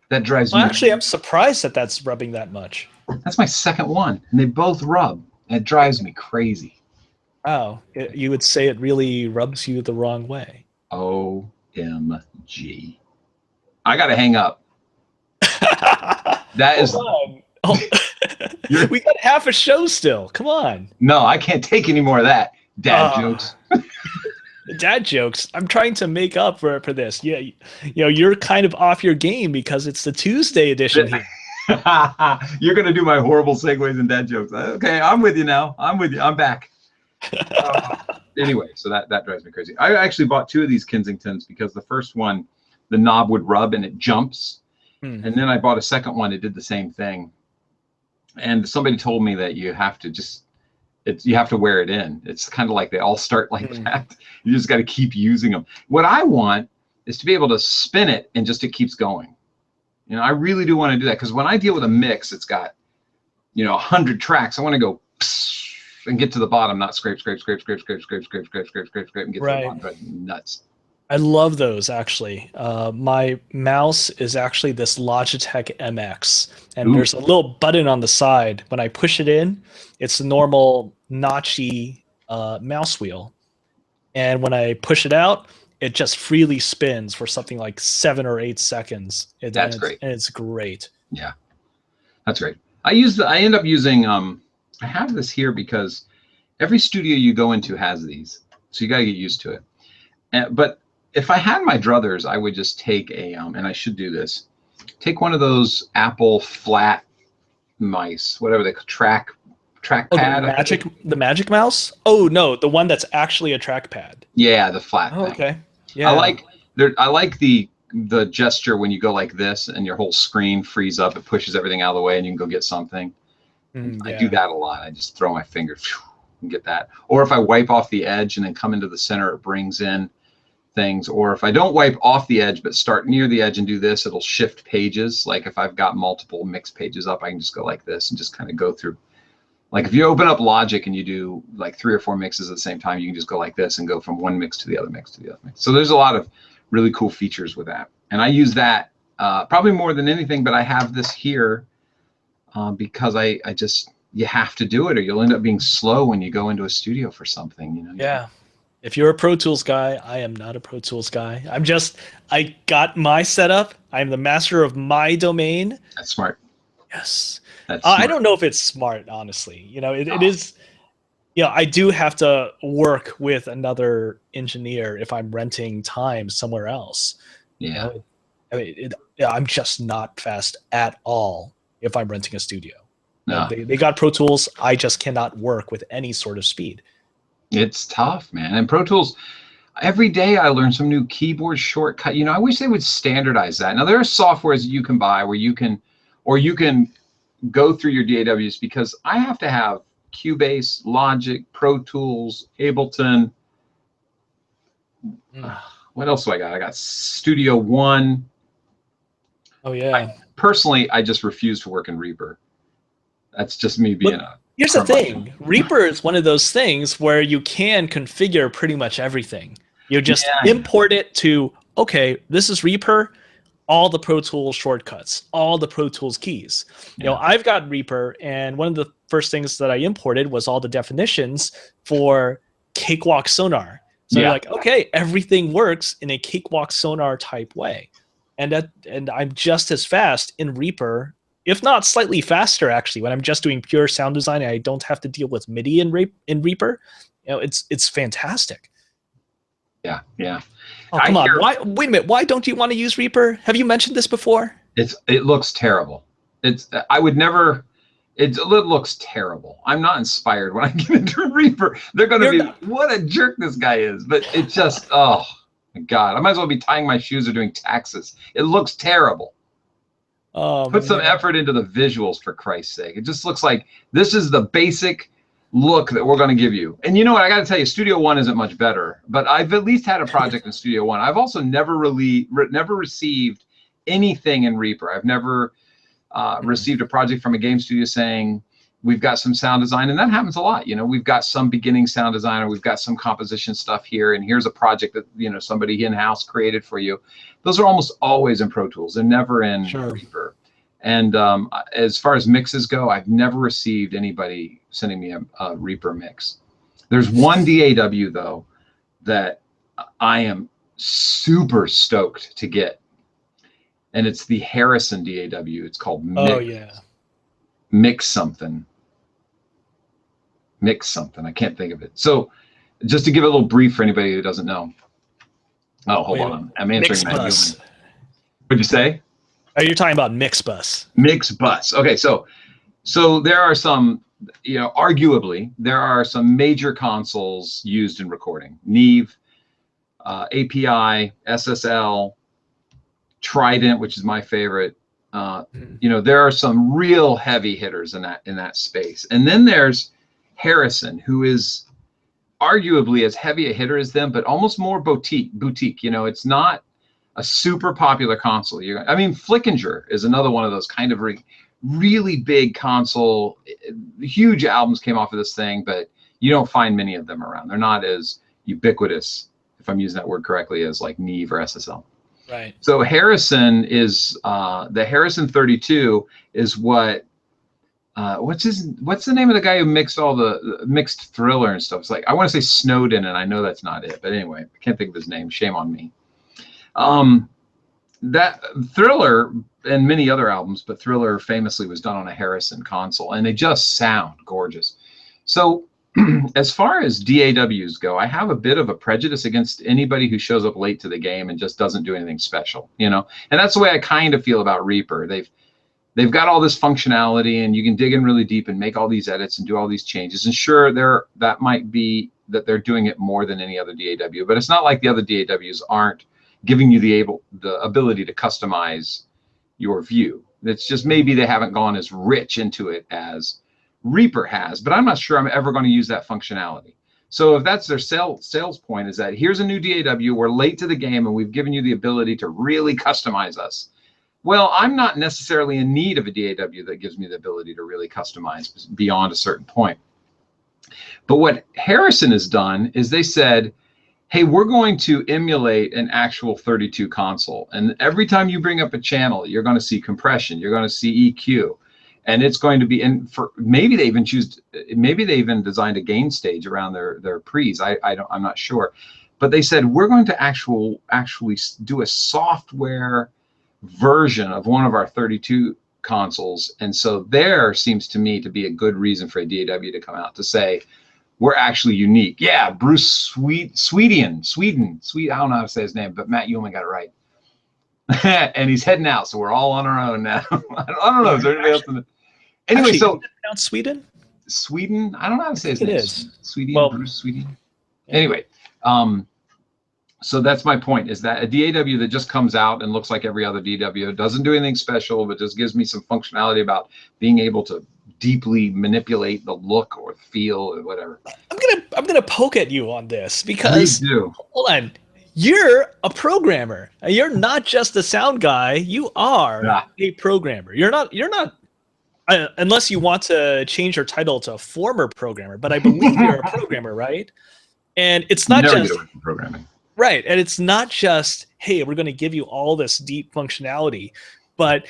That drives me. Actually, I'm surprised that that's rubbing that much. That's my second one, and they both rub. And it drives me crazy. Wow, you would say it really rubs you the wrong way. OMG. I got to hang up. That is. We got half a show still. Come on. No, I can't take any more of that. Dad jokes. Dad jokes. I'm trying to make up for this. Yeah, you're kind of off your game because it's the Tuesday edition here. You're gonna do my horrible segues and dad jokes. Okay, I'm with you now. I'm with you. I'm back. Anyway, so that drives me crazy. I actually bought 2 of these Kensingtons because the first one, the knob would rub and it jumps. Hmm. And then I bought a second one. It did the same thing. And somebody told me that you have to you have to wear it in. It's kind of like they all start like that. You just got to keep using them. What I want is to be able to spin it and just it keeps going. You know, I really do want to do that because when I deal with a mix, it's got, you know, 100 tracks. I want to go and get to the bottom, not scrape, and get to the bottom. Drive me nuts. I love those actually. My mouse is actually this Logitech MX, and there's a little button on the side. When I push it in, it's the normal notchy mouse wheel, and when I push it out, it just freely spins for something like 7 or 8 seconds. That's great. And it's great. Yeah, that's great. I end up using. I have this here because every studio you go into has these, so you got to get used to it. But if I had my druthers, I would just take and I should do this, take one of those Apple flat mice, whatever the trackpad. The Magic Mouse? Oh no, the one that's actually a trackpad. Yeah, the flat thing. Okay. Yeah. I like the gesture when you go like this and your whole screen frees up, it pushes everything out of the way and you can go get something. I do that a lot. I just throw my finger and get that. Or if I wipe off the edge and then come into the center, it brings in things. Or if I don't wipe off the edge but start near the edge and do this, it'll shift pages. Like if I've got multiple mix pages up, I can just go like this and just kind of go through. Like if you open up Logic and you do like 3 or 4 mixes at the same time, you can just go like this and go from one mix to the other mix to the other mix. So there's a lot of really cool features with that. And I use that probably more than anything, but I have this here because I just, you have to do it or you'll end up being slow when you go into a studio for something, you know? Yeah. If you're a Pro Tools guy, I am not a Pro Tools guy. I got my setup. I'm the master of my domain. That's smart. Yes. That's smart. I don't know if it's smart, honestly. You know, it is, you know, I do have to work with another engineer if I'm renting time somewhere else. Yeah. You know, I mean, I'm just not fast at all if I'm renting a studio. No. They got Pro Tools. I just cannot work with any sort of speed. It's tough, man. And Pro Tools, every day I learn some new keyboard shortcut. You know, I wish they would standardize that. Now there are softwares that you can buy where you can go through your DAWs because I have to have Cubase, Logic, Pro Tools, Ableton. What else do I got? I got Studio One. Oh yeah. Personally, I just refuse to work in Reaper. That's just me being a. Here's the thing. Reaper is one of those things where you can configure pretty much everything. You just import it to, okay, this is Reaper, all the Pro Tools shortcuts, all the Pro Tools keys. You know, I've got Reaper, and one of the first things that I imported was all the definitions for Cakewalk Sonar. So you're like, okay, everything works in a Cakewalk Sonar type way. And I'm just as fast in Reaper, if not slightly faster, actually, when I'm just doing pure sound design and I don't have to deal with MIDI in Reaper. You know, it's fantastic. Yeah, yeah. Oh, come on. Wait a minute. Why don't you want to use Reaper? Have you mentioned this before? It looks terrible. It looks terrible. I'm not inspired when I get into Reaper. They're going to be, what a jerk this guy is. But it just, oh, my God. I might as well be tying my shoes or doing taxes. It looks terrible. Put some effort into the visuals, for Christ's sake. It just looks like this is the basic look that we're going to give you. And you know what? I got to tell you, Studio One isn't much better, but I've at least had a project in Studio One. I've also never received anything in Reaper. I've never received a project from a game studio saying, we've got some sound design, and that happens a lot. You know, we've got some beginning sound designer, we've got some composition stuff here, and here's a project that, you know, somebody in-house created for you. Those are almost always in Pro Tools and never in Reaper. And as far as mixes go, I've never received anybody sending me a Reaper mix. There's one DAW, though, that I am super stoked to get, and it's the Harrison DAW. It's called Mix something. Mix something. I can't think of it. So just to give a little brief for anybody who doesn't know. Oh, hold on. I'm answering that. What'd you say? Are you talking about Mixbus? Mixbus. Okay, so there are some, you know, arguably there are some major consoles used in recording. Neve, API, SSL, Trident, which is my favorite. You know, there are some real heavy hitters in that space. And then there's Harrison, who is arguably as heavy a hitter as them, but almost more boutique. You know, it's not a super popular console. I mean, Flickinger is another one of those kind of really big console. Huge albums came off of this thing, but you don't find many of them around. They're not as ubiquitous, if I'm using that word correctly, as like Neve or SSL. Right. So Harrison is the Harrison 32 is what what's the name of the guy who mixed all the mixed Thriller and stuff? It's like, I want to say Snowden, and I know that's not it, but anyway, I can't think of his name. Shame on me. That Thriller and many other albums, but Thriller famously was done on a Harrison console, and they just sound gorgeous. So as far as DAWs go, I have a bit of a prejudice against anybody who shows up late to the game and just doesn't do anything special, you know? And that's the way I kind of feel about Reaper. They've got all this functionality, and you can dig in really deep and make all these edits and do all these changes. And sure, that might be that they're doing it more than any other DAW, but it's not like the other DAWs aren't giving you the ability to customize your view. It's just maybe they haven't gone as rich into it as Reaper has, but I'm not sure I'm ever going to use that functionality. So if that's their sales point, is that here's a new DAW, we're late to the game, and we've given you the ability to really customize us. Well, I'm not necessarily in need of a DAW that gives me the ability to really customize beyond a certain point. But what Harrison has done is they said, hey, we're going to emulate an actual 32 console. And every time you bring up a channel, you're going to see compression, you're going to see EQ. And it's going to be in for maybe they even designed a gain stage around their pre's. I'm not sure. But they said, we're going to actually do a software version of one of our 32 consoles. And so there seems to me to be a good reason for a DAW to come out to say, we're actually unique. Yeah, Bruce Sweden. I don't know how to say his name, but Matt, you only got it right. And he's heading out, so we're all on our own now. I don't know. Is there anybody else in the... Anyway, actually, so is it pronounced Sweden? Sweden? I don't know how to say his name. It is. Sweden, well, Bruce Sweden. Anyway, so that's my point, is that a DAW that just comes out and looks like every other DAW, doesn't do anything special, but just gives me some functionality about being able to deeply manipulate the look or feel or whatever. I'm gonna poke at you on this because hold on, you're a programmer. You're not just a sound guy. You are a programmer. You're not unless you want to change your title to former programmer, but I believe you're a programmer, right? And it's not just programming. Right. And it's not just, hey, we're going to give you all this deep functionality, but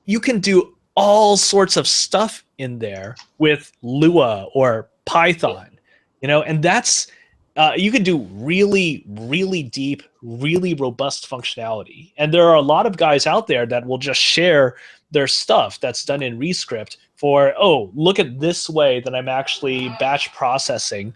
you can do all sorts of stuff in there with Lua or Python, you know, and that's, you can do really, really deep, really robust functionality. And there are a lot of guys out there that will just share their stuff that's done in Rescript for, oh, look at this way that I'm actually batch processing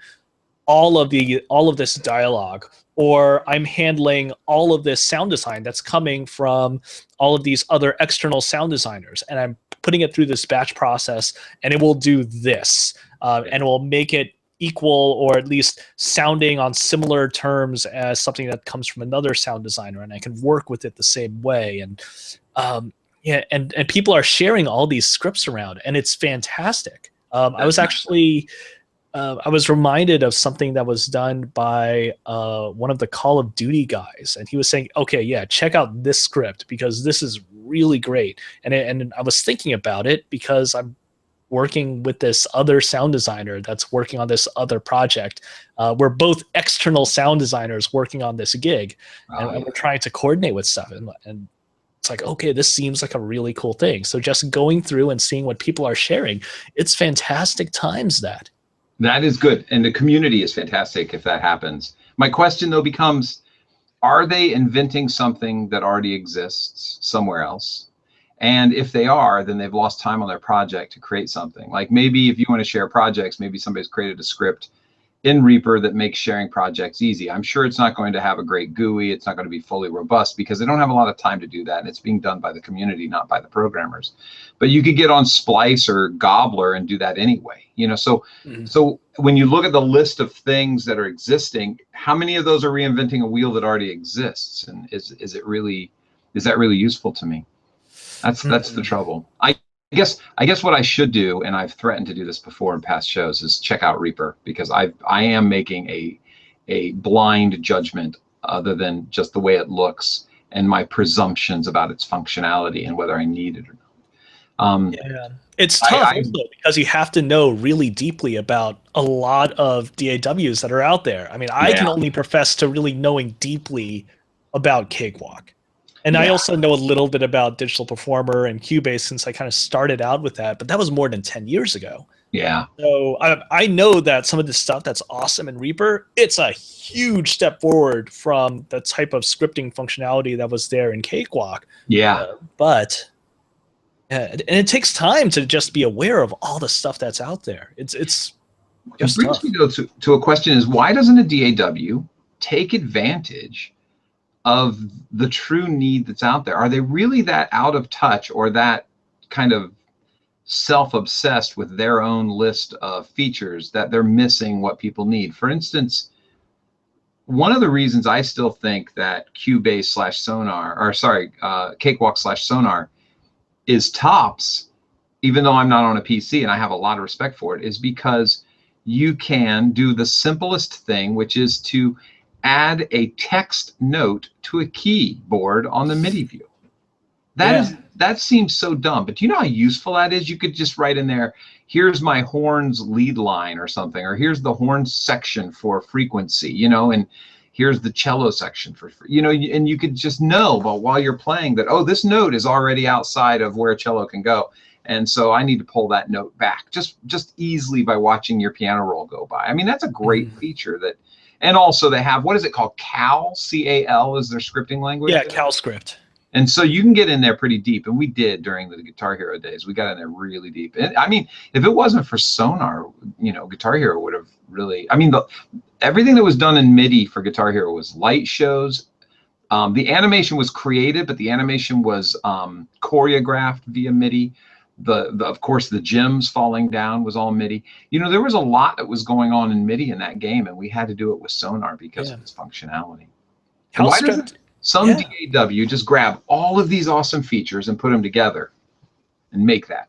all of this dialogue, or I'm handling all of this sound design that's coming from all of these other external sound designers, and I'm putting it through this batch process, and it will do this, and it will make it equal or at least sounding on similar terms as something that comes from another sound designer, and I can work with it the same way. And yeah, and people are sharing all these scripts around, and it's fantastic. I was actually I was reminded of something that was done by one of the Call of Duty guys, and he was saying, okay, yeah, check out this script because this is really great. And I was thinking about it because I'm working with this other sound designer that's working on this other project. We're both external sound designers working on this gig, and we're trying to coordinate with stuff. And it's like, okay, this seems like a really cool thing. So just going through and seeing what people are sharing, it's fantastic times that. That is good. And the community is fantastic if that happens. My question, though, becomes, are they inventing something that already exists somewhere else? And if they are, then they've lost time on their project to create something. Like maybe if you want to share projects, maybe somebody's created a script in Reaper that makes sharing projects easy. I'm sure it's not going to have a great GUI. It's not going to be fully robust because they don't have a lot of time to do that. And it's being done by the community, not by the programmers. But you could get on Splice or Gobbler and do that anyway. You know, so when you look at the list of things that are existing, how many of those are reinventing a wheel that already exists? And is it really is that really useful to me? That's the trouble. I guess what I should do, and I've threatened to do this before in past shows, is check out Reaper, because I am making a blind judgment other than just the way it looks and my presumptions about its functionality and whether I need it or not. Yeah, it's tough also because you have to know really deeply about a lot of DAWs that are out there. I mean, I can only profess to really knowing deeply about Cakewalk. And I also know a little bit about Digital Performer and Cubase since I kind of started out with that, but that was more than 10 years ago. Yeah. So I know that some of the stuff that's awesome in Reaper, it's a huge step forward from the type of scripting functionality that was there in Cakewalk. Yeah. But and it takes time to just be aware of all the stuff that's out there. It brings me to a question: is why doesn't a DAW take advantage of the true need that's out there? Are they really that out of touch or that kind of self-obsessed with their own list of features that they're missing what people need? For instance, one of the reasons I still think that Cubase/Sonar, or sorry, Cakewalk/Sonar is tops, even though I'm not on a PC and I have a lot of respect for it, is because you can do the simplest thing, which is to add a text note to a keyboard on the MIDI view. That seems so dumb, but do you know how useful that is? You could just write in there, here's my horns lead line or something, or here's the horns section for frequency, you know, and here's the cello section for, you know, and you could just know, but while you're playing that, oh, this note is already outside of where cello can go. And so I need to pull that note back just easily by watching your piano roll go by. I mean, that's a great feature that, and also they have, what is it called? Cal, C-A-L is their scripting language? Yeah, Cal script. And so you can get in there pretty deep, and we did during the Guitar Hero days. We got in there really deep. And I mean, if it wasn't for Sonar, you know, Guitar Hero would have really, I mean, everything that was done in MIDI for Guitar Hero was light shows. The animation was created, but the animation was choreographed via MIDI. Of course, the gems falling down was all MIDI. You know, there was a lot that was going on in MIDI in that game, and we had to do it with Sonar because of its functionality. Why doesn't some DAW just grab all of these awesome features and put them together and make that?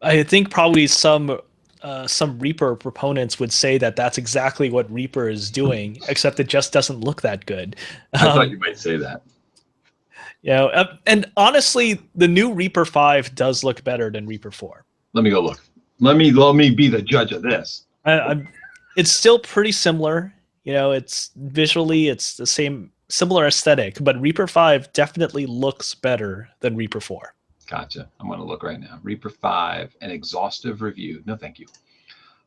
I think probably some Reaper proponents would say that that's exactly what Reaper is doing, except it just doesn't look that good. I thought you might say that. You know, and honestly, the new Reaper 5 does look better than Reaper 4. Let me go look. Let me be the judge of this. It's still pretty similar. You know, it's visually, it's the similar aesthetic, but Reaper 5 definitely looks better than Reaper 4. Gotcha. I'm going to look right now. Reaper 5, an exhaustive review. No, thank you.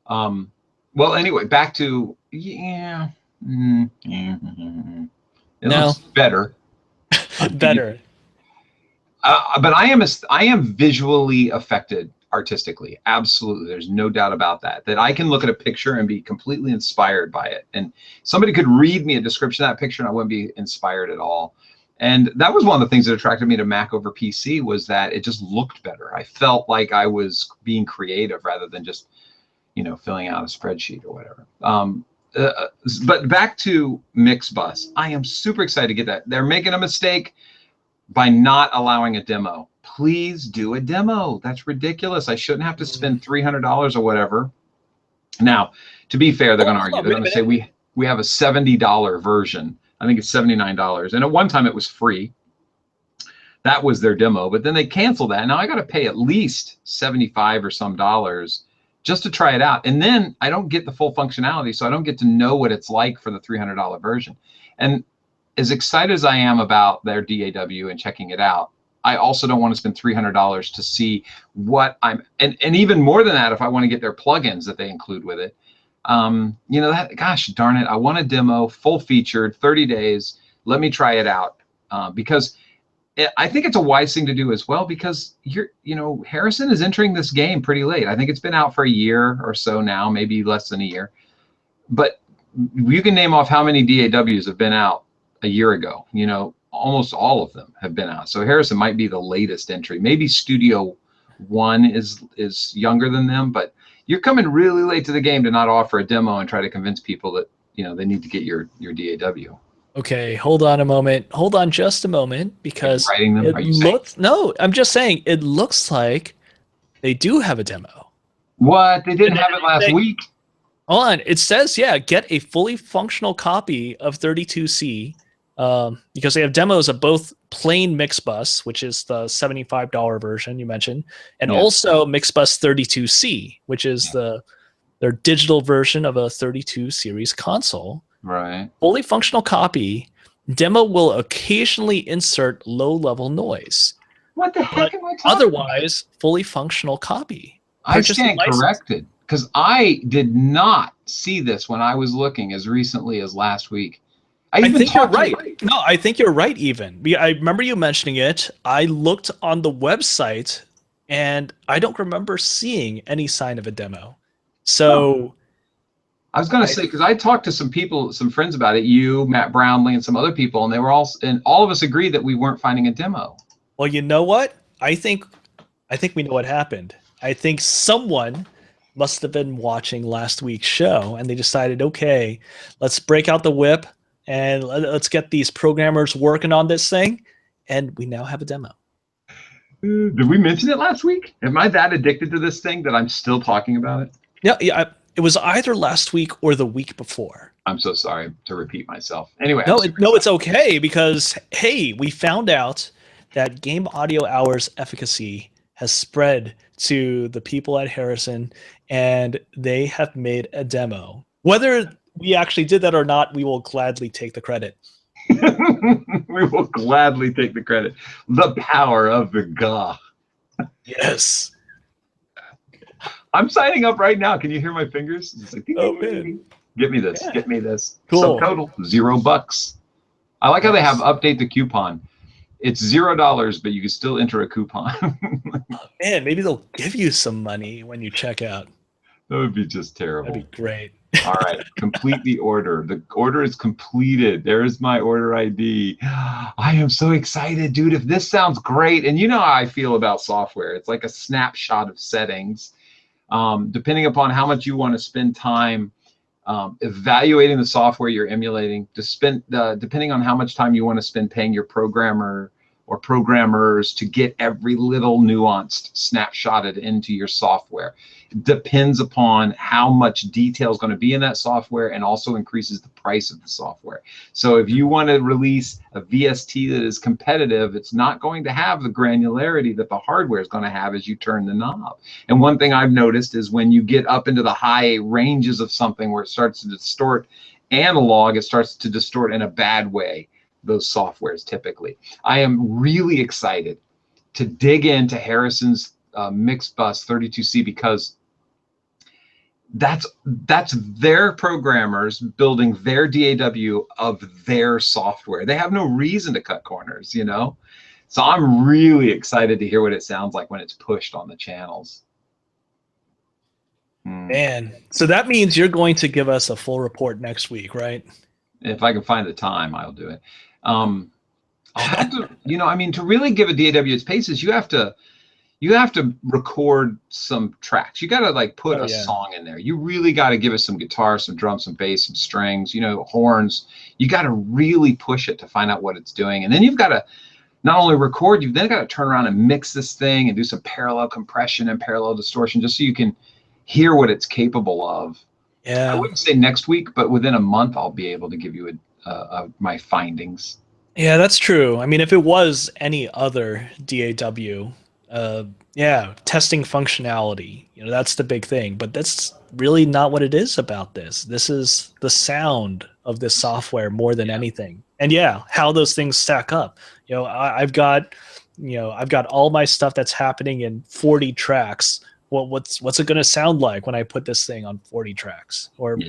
Well, anyway, back to, it looks better. Better. But I am visually affected artistically. Absolutely. There's no doubt about that. That I can look at a picture and be completely inspired by it. And somebody could read me a description of that picture and I wouldn't be inspired at all. And that was one of the things that attracted me to Mac over PC, was that it just looked better. I felt like I was being creative rather than just, you know, filling out a spreadsheet or whatever. But back to Mixbus, I am super excited to get that. They're making a mistake by not allowing a demo. Please do a demo. That's ridiculous. I shouldn't have to spend $300 or whatever. Now, to be fair, they're going to argue. They're going to say we have a $70 version. I think it's $79. And at one time it was free. That was their demo, but then they canceled that. Now I got to pay at least $75 or some dollars just to try it out. And then I don't get the full functionality, so I don't get to know what it's like for the $300 version. And as excited as I am about their DAW and checking it out, I also don't want to spend $300 to see what I'm, and even more than that, if I want to get their plugins that they include with it. You know, that, gosh darn it, I want a demo, full featured, 30 days. Let me try it out, because I think it's a wise thing to do as well, because you know, Harrison is entering this game pretty late. I think it's been out for a year or so now, maybe less than a year. But you can name off how many DAWs have been out a year ago. You know, almost all of them have been out. So Harrison might be the latest entry. Maybe Studio One is younger than them, but you're coming really late to the game to not offer a demo and try to convince people that, you know, they need to get your DAW. Okay, hold on a moment. Hold on just a moment, Are you because writing them? it Are you saying? looks, no, I'm just saying it looks like they do have a demo. What? They didn't And have it last week? hold on, it says, yeah, get a fully functional copy of 32C, because they have demos of both plain Mixbus, which is the $75 version you mentioned, and Yeah. also Mixbus 32C, which is their digital version of a 32 series console. Right. Fully functional copy. Demo will occasionally insert low-level noise, What the but heck am I talking about? otherwise fully functional copy. I Purchase the stand license. corrected because I did not see this when I was looking as recently as last week. I I even think you're talked right. to. No, I think you're right. Even I remember you mentioning it. I looked on the website, and I don't remember seeing any sign of a demo. Huh. So I was going to I say because I talked to some people, some friends about it. You, Matt Brownlee, and some other people, and they were all of us agreed that we weren't finding a demo. well, you know what? I think we know what happened. I think someone must have been watching last week's show and they decided, okay, let's break out the whip and let's get these programmers working on this thing. And we now have a demo. Did we mention it last week? Am I that addicted to this thing that I'm still talking about it? Yeah. It was either last week or the week before. I'm so sorry to repeat myself. Anyway, I'm No, super it's excited. okay because, hey, we found out that Game Audio Hours efficacy has spread to the people at Harrison, and they have made a demo. Whether we actually did that or not, we will gladly take the credit. We will gladly take the credit. The power of the GA. Yes. I'm signing up right now. Can you hear my fingers? It's like, ding, Oh ding, ding, man. ding. Get me this. Yeah. Get me this. Cool. Subtotal $0. I like how they have update the coupon. It's $0, but you can still enter a coupon. Man, maybe they'll give you some money when you check out. That would be just terrible. That'd be great. All right, complete the order. The order is completed. There's my order ID. I am so excited, dude. If this sounds great, and you know how I feel about software, it's like a snapshot of settings. Depending upon how much you want to spend time evaluating the software you're emulating, depending on how much time you want to spend paying your programmer or programmers to get every little nuanced snapshotted into your software. It depends upon how much detail is going to be in that software and also increases the price of the software. So if you want to release a VST that is competitive, it's not going to have the granularity that the hardware is going to have as you turn the knob. And one thing I've noticed is when you get up into the high ranges of something where it starts to distort analog, it starts to distort in a bad way, those softwares typically. I am really excited to dig into Harrison's Mixbus 32C because that's their programmers building their DAW of their software. They have no reason to cut corners, you know? So I'm really excited to hear what it sounds like when it's pushed on the channels. Man, so that means you're going to give us a full report next week, right? If I can find the time, I'll do it. I'll have to, you know, I mean, to really give a DAW its paces, you have to record some tracks. You got to like put a song in there. You really got to give us some guitar, some drums, some bass, some strings, you know, horns. You got to really push it to find out what it's doing. And then you've got to not only record, you've then got to turn around and mix this thing and do some parallel compression and parallel distortion just so you can hear what it's capable of. Yeah. I wouldn't say next week, but within a month, I'll be able to give you my findings. Yeah, that's true. I mean, if it was any other DAW, yeah, testing functionality, you know, that's the big thing. But that's really not what it is about this. This is the sound of this software more than anything. And yeah, how those things stack up. You know, I've got all my stuff that's happening in 40 tracks. Well, what's it going to sound like when I put this thing on 40 tracks? Or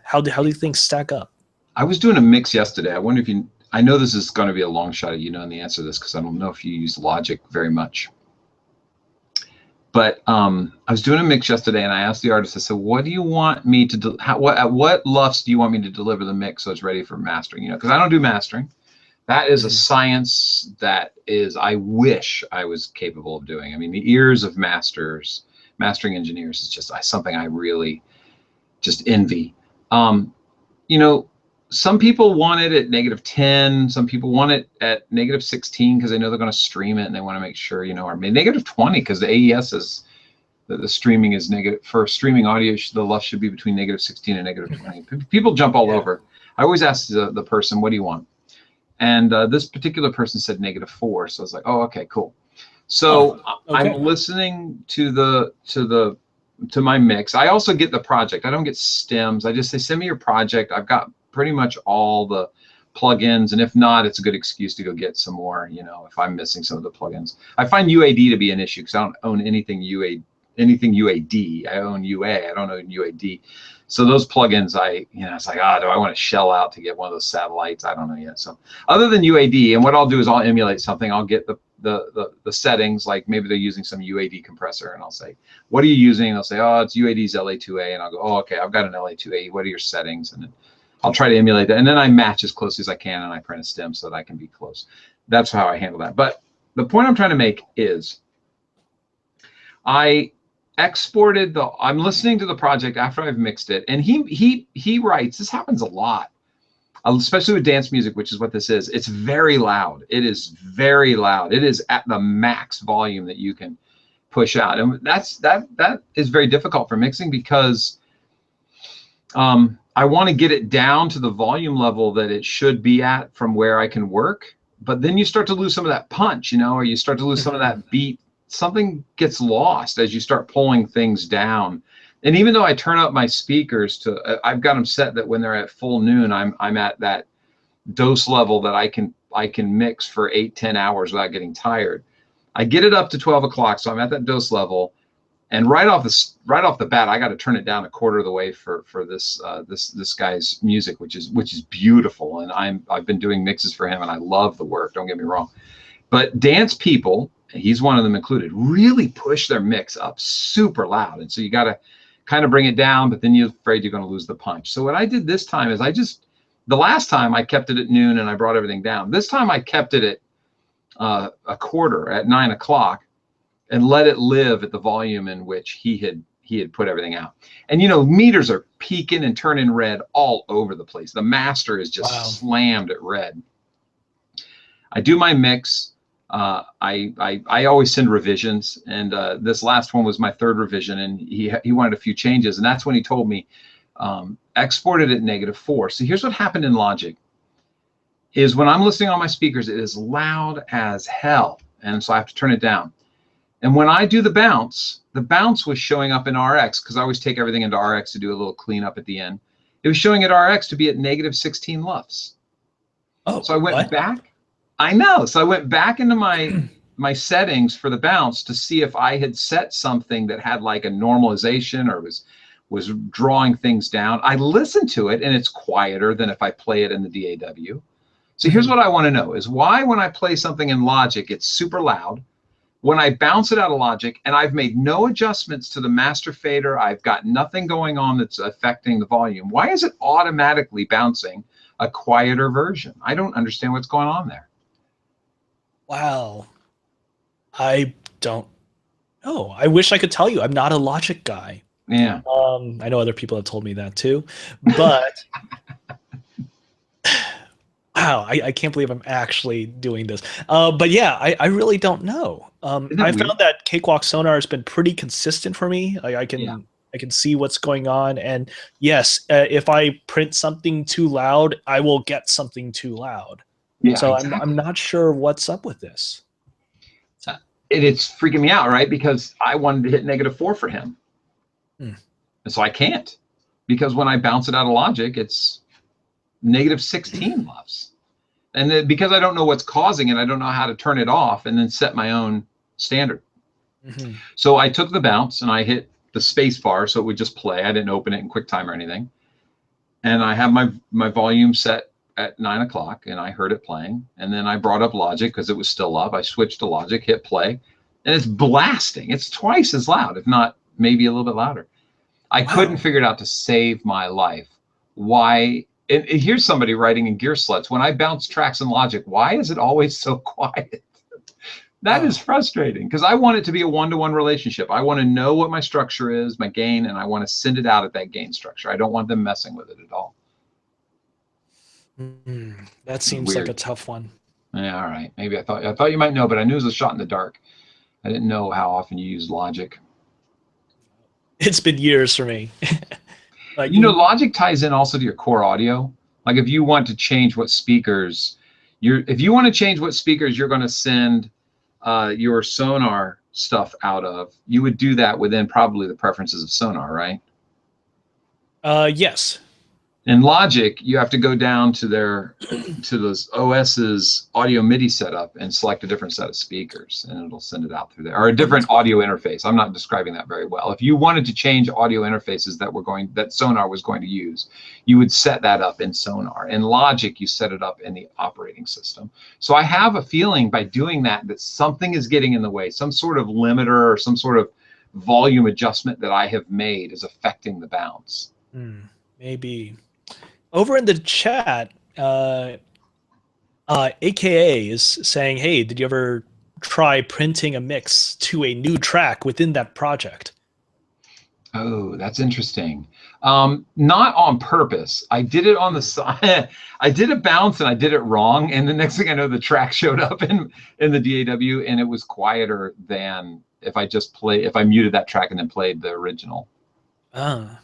how do things stack up? I was doing a mix yesterday. I wonder if you. I know this is going to be a long shot at you knowing the answer to this because I don't know if you use Logic very much. But I was doing a mix yesterday, and I asked the artist. I said, "What do you want me to at what LUFs do you want me to deliver the mix so it's ready for mastering?" You know, because I don't do mastering. That is a science that is, I wish I was capable of doing. I mean, the ears of mastering engineers is just something I really just envy. You know, some people want it at -10. Some people want it at -16 because they know they're going to stream it and they want to make sure, you know, or maybe -20 because the AES is the streaming is negative. For streaming audio, the LUF should be between -16 and -20. People jump all over. I always ask the person, what do you want? And this particular person said -4. So I was like, oh, okay, cool. So I'm listening to my mix. I also get the project. I don't get stems. I just say, send me your project. I've got pretty much all the plugins, and if not, it's a good excuse to go get some more, you know, if I'm missing some of the plugins. I find UAD to be an issue because I don't own anything UAD. I own UA. I don't own UAD. So those plugins, it's like, do I want to shell out to get one of those satellites? I don't know yet. So other than UAD, and what I'll do is I'll emulate something. I'll get the settings, like maybe they're using some UAD compressor, and I'll say, what are you using? And they'll say, oh, it's UAD's LA2A, and I'll go, oh, okay, I've got an LA2A. What are your settings? And then I'll try to emulate that, and then I match as close as I can, and I print a stem so that I can be close. That's how I handle that. But the point I'm trying to make is I exported I'm listening to the project after I've mixed it, and he writes, this happens a lot, especially with dance music, which is what this is. It's very loud. It is very loud. It is at the max volume that you can push out, and that is very difficult for mixing because I want to get it down to the volume level that it should be at from where I can work. But then you start to lose some of that punch, you know, or you start to lose some of that beat. Something gets lost as you start pulling things down. And even though I turn up my speakers to, I've got them set that when they're at full noon, I'm at that dose level that I can mix for 8-10 hours without getting tired. I get it up to 12 o'clock, so I'm at that dose level. And right off the bat, I got to turn it down a quarter of the way for this guy's music, which is beautiful. And I've been doing mixes for him, and I love the work. Don't get me wrong, but dance people, he's one of them included, really push their mix up super loud, and so you got to kind of bring it down. But then you're afraid you're going to lose the punch. So what I did this time is the last time I kept it at noon and I brought everything down. This time I kept it at a quarter at 9 o'clock. And let it live at the volume in which he had put everything out. And you know, meters are peaking and turning red all over the place. The master is just slammed at red. I do my mix. I always send revisions, and this last one was my third revision, and he wanted a few changes, and that's when he told me export it at -4. So here's what happened in Logic. Is when I'm listening on my speakers, it is loud as hell, and so I have to turn it down. And when I do the bounce was showing up in RX, because I always take everything into RX to do a little cleanup at the end. It was showing at RX to be at -16 LUFS. Oh, so I went back. I know. So I went back into my settings for the bounce to see if I had set something that had like a normalization or was drawing things down. I listened to it, and it's quieter than if I play it in the DAW. So here's what I want to know is why when I play something in Logic, it's super loud. When I bounce it out of Logic, and I've made no adjustments to the master fader, I've got nothing going on that's affecting the volume, why is it automatically bouncing a quieter version? I don't understand what's going on there. Wow. I don't know. I wish I could tell you. I'm not a Logic guy. Yeah. I know other people have told me that too, but wow, I can't believe I'm actually doing this. But yeah, I really don't know. I found that Cakewalk Sonar has been pretty consistent for me. I can see what's going on. And yes, if I print something too loud, I will get something too loud. Yeah, so exactly. I'm not sure what's up with this. It's freaking me out, right? Because I wanted to hit -4 for him. And so I can't. Because when I bounce it out of Logic, it's -16 LUFS. And then because I don't know what's causing it, I don't know how to turn it off and then set my own standard. So I took the bounce and I hit the space bar so it would just play. I didn't open it in QuickTime or anything. And I have my volume set at 9 o'clock, and I heard it playing. And then I brought up Logic because it was still up. I switched to Logic, hit play, and it's blasting. It's twice as loud, if not maybe a little bit louder. I couldn't figure it out to save my life. Why? And here's somebody writing in Gear Sluts, when I bounce tracks in Logic, why is it always so quiet? That is frustrating, because I want it to be a one-to-one relationship. I want to know what my structure is, my gain, and I want to send it out at that gain structure. I don't want them messing with it at all. That seems like a tough one. Yeah, all right. Maybe I thought you might know, but I knew it was a shot in the dark. I didn't know how often you use Logic. It's been years for me. Like, Logic ties in also to your core audio. Like if you want to change what speakers you're going to send your Sonar stuff out of, you would do that within probably the preferences of Sonar, right? Yes. In Logic, you have to go down to those OS's audio MIDI setup and select a different set of speakers, and it'll send it out through there, or a different audio interface. I'm not describing that very well. If you wanted to change audio interfaces that Sonar was going to use, you would set that up in Sonar. In Logic, you set it up in the operating system. So I have a feeling by doing that something is getting in the way, some sort of limiter or some sort of volume adjustment that I have made is affecting the bounce. Maybe. Over in the chat, AKA is saying, hey, did you ever try printing a mix to a new track within that project? Oh, that's interesting. Not on purpose. I did it on the side. I did a bounce and I did it wrong. And the next thing I know, the track showed up in the DAW, and it was quieter than if I muted that track and then played the original. Wow.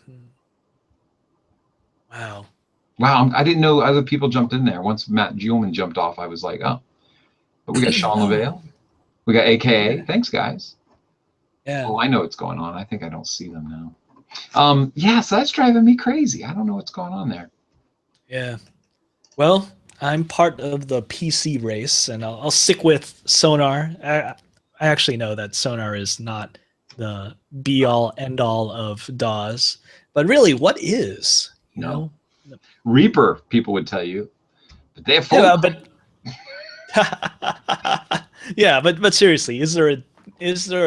Wow, I didn't know other people jumped in there. Once Matt Juhlman jumped off, I was like, oh. But we got Sean Lavelle. We got AKA. Yeah. Thanks, guys. Yeah. Oh, I know what's going on. I think I don't see them now. Yeah, so that's driving me crazy. I don't know what's going on there. Yeah. Well, I'm part of the PC race, and I'll stick with Sonar. I actually know that Sonar is not the be-all, end-all of DAWs. But really, what is? You know? Reaper, people would tell you, but they have full. Yeah, but seriously, is there a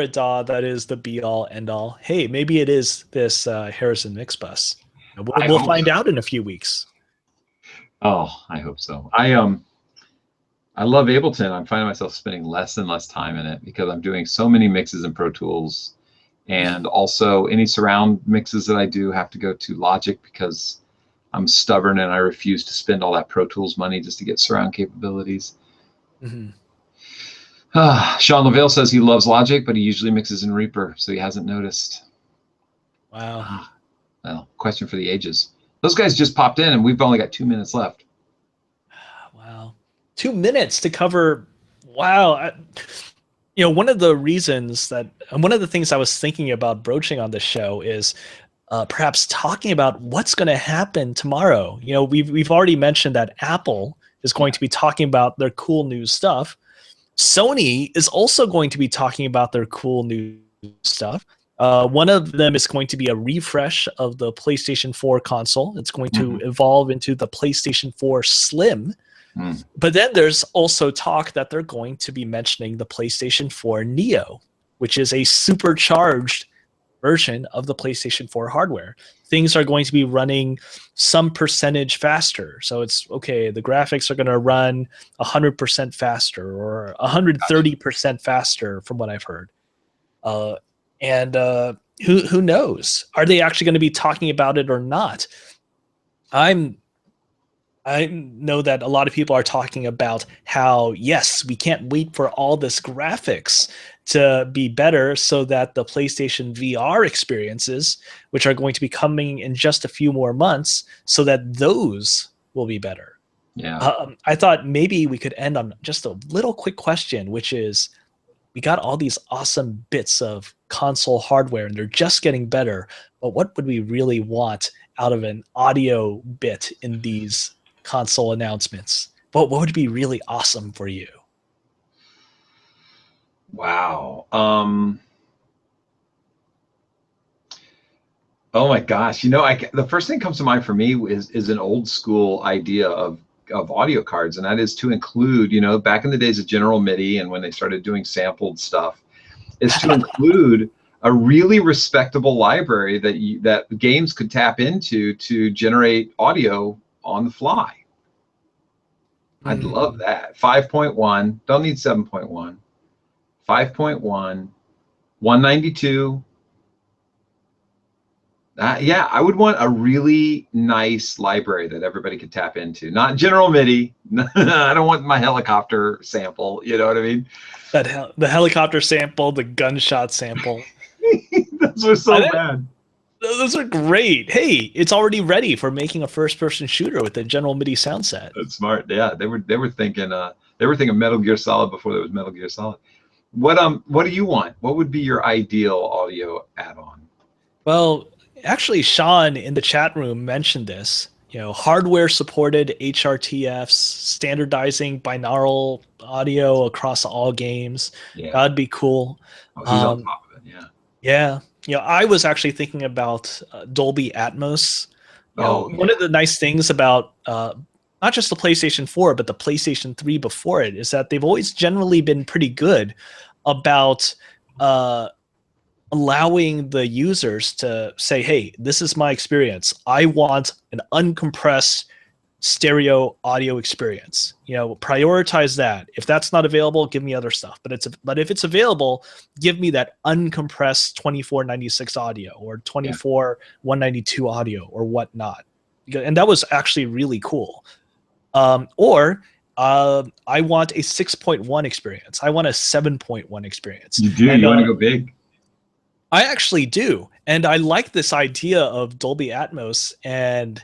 DAW that is the be all end all? Hey, maybe it is this Harrison mix bus. We'll find out in a few weeks. Oh, I hope so. I love Ableton. I'm finding myself spending less and less time in it because I'm doing so many mixes in Pro Tools, and also any surround mixes that I do have to go to Logic because I'm stubborn and I refuse to spend all that Pro Tools money just to get surround capabilities. Sean Lavelle says he loves Logic, but he usually mixes in Reaper, so he hasn't noticed. Wow. Well, question for the ages. Those guys just popped in, and we've only got 2 minutes left. Wow. 2 minutes to cover. Wow. One of the things I was thinking about broaching on this show is perhaps talking about what's going to happen tomorrow. We've already mentioned that Apple is going to be talking about their cool new stuff. Sony is also going to be talking about their cool new stuff. One of them is going to be a refresh of the PlayStation 4 console. It's going to evolve into the PlayStation 4 Slim. But then there's also talk that they're going to be mentioning the PlayStation 4 Neo, which is a supercharged version of the PlayStation 4 hardware. Things are going to be running some percentage faster. So it's okay, the graphics are going to run 100% faster or 130% faster from what I've heard. Who knows? Are they actually going to be talking about it or not? I know that a lot of people are talking about how, yes, we can't wait for all this graphics to be better so that the PlayStation VR experiences, which are going to be coming in just a few more months, so that those will be better. Yeah. I thought maybe we could end on just a little quick question, which is, we got all these awesome bits of console hardware and they're just getting better, but what would we really want out of an audio bit in these console announcements? What would be really awesome for you? Wow. Oh my gosh. The first thing that comes to mind for me is an old school idea of audio cards, and that is to include, back in the days of General MIDI and when they started doing sampled stuff, is to include a really respectable library that games could tap into to generate audio on the fly. I'd love that. 5.1, don't need 7.1. 5.1, 192, Yeah, I would want a really nice library that everybody could tap into. Not general MIDI. I don't want my helicopter sample. You know what I mean? The helicopter sample, the gunshot sample. Those are so bad. Those are great. Hey, it's already ready for making a first-person shooter with a general MIDI sound set. That's smart. Yeah, they were thinking Metal Gear Solid before there was Metal Gear Solid. What do you want? What would be your ideal audio add-on? Well, actually, Sean in the chat room mentioned this. Hardware supported HRTFs, standardizing binaural audio across all games. Yeah, that'd be cool. Oh, he's on top of it. Yeah. I was actually thinking about Dolby Atmos. One of the nice things about not just the PlayStation 4, but the PlayStation 3 before it is that they've always generally been pretty good about allowing the users to say, hey, this is my experience. I want an uncompressed stereo audio experience. Prioritize that. If that's not available, give me other stuff. But if it's available, give me that uncompressed 2496 audio or 192 audio or whatnot. And that was actually really cool. Or I want a 6.1 experience. I want a 7.1 experience. You do? You want to go big? I actually do. And I like this idea of Dolby Atmos and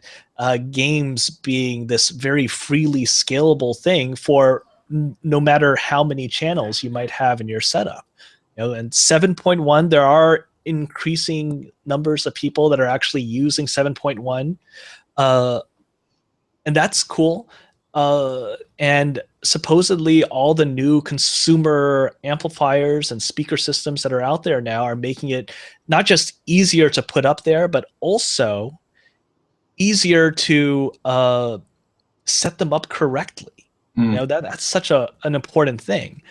games being this very freely scalable thing for no matter how many channels you might have in your setup. And 7.1, there are increasing numbers of people that are actually using 7.1. And that's cool. And supposedly all the new consumer amplifiers and speaker systems that are out there now are making it not just easier to put up there, but also easier to set them up correctly. That's such an important thing.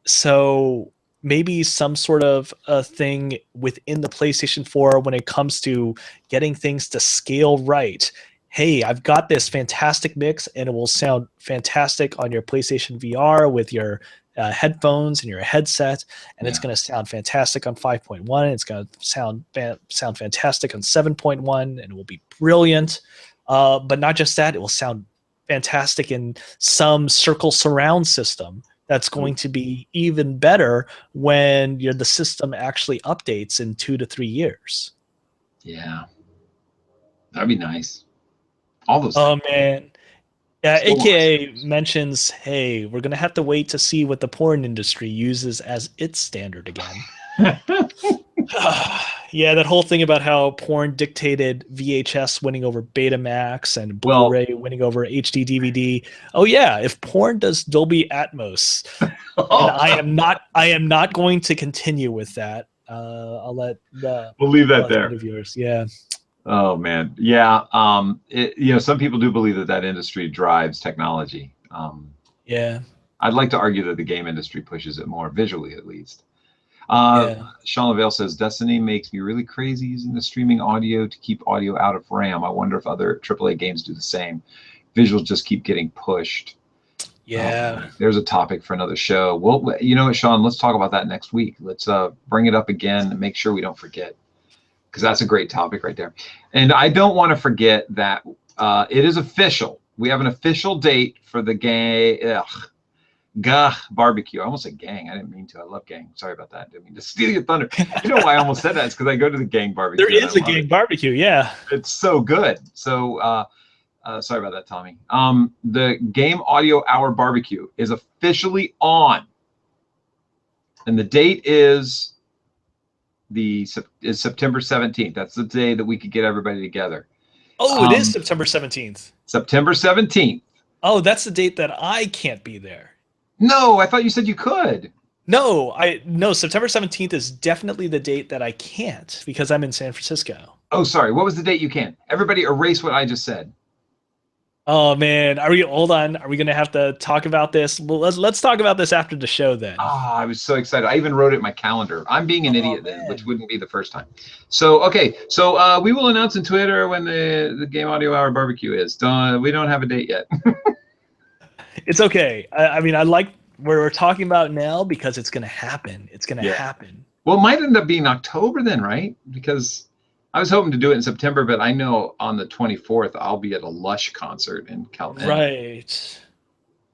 So maybe some sort of a thing within the PlayStation 4 when it comes to getting things to scale right. Hey, I've got this fantastic mix and it will sound fantastic on your PlayStation VR with your headphones and your headset, and it's going to sound fantastic on 5.1. It's going to sound fantastic on 7.1, and it will be brilliant. But not just that, it will sound fantastic in some circle surround system that's going to be even better when the system actually updates in 2 to 3 years. Yeah, that'd be nice. All those things. Man. Yeah, AKA mentions, hey, we're going to have to wait to see what the porn industry uses as its standard again. Yeah, that whole thing about how porn dictated VHS winning over Betamax and Blu-ray winning over HD DVD. Oh yeah, if porn does Dolby Atmos, and I am not going to continue with that. I'll let we'll leave that there. Viewers. Yeah. Oh man, yeah. Some people do believe that industry drives technology. Yeah. I'd like to argue that the game industry pushes it more visually, at least. Sean LaVale says, Destiny makes me really crazy using the streaming audio to keep audio out of RAM. I wonder if other AAA games do the same. Visuals just keep getting pushed. Yeah. There's a topic for another show. Well, you know what, Sean, let's talk about that next week. Let's bring it up again and make sure we don't forget, because that's a great topic right there. And I don't want to forget that it is official. We have an official date for the barbecue. I almost said gang. I didn't mean to. I love gang. Sorry about that. I didn't mean to steal your thunder. You know why I almost said that? It's because I go to the gang barbecue. There is a gang barbecue, yeah. It's so good. So sorry about that, Tommy. The Game Audio Hour barbecue is officially on. And the date is September 17th. That's the day that we could get everybody together. Oh, it is September 17th. September 17th. Oh, that's the date that I can't be there. No, I thought you said you could. No, September 17th is definitely the date that I can't because I'm in San Francisco. Oh, sorry. What was the date you can't? Everybody erase what I just said. Oh man, hold on. Are we going to have to talk about this? Well, let's talk about this after the show then. I was so excited. I even wrote it in my calendar. I'm being an idiot then, which wouldn't be the first time. So, okay. So we will announce on Twitter when the Game Audio Hour barbecue is. We don't have a date yet. It's okay. I mean, I like where we're talking about now because it's going to happen. It's going to happen. Well, it might end up being October then, right? Because I was hoping to do it in September, but I know on the 24th I'll be at a Lush concert in California. Right.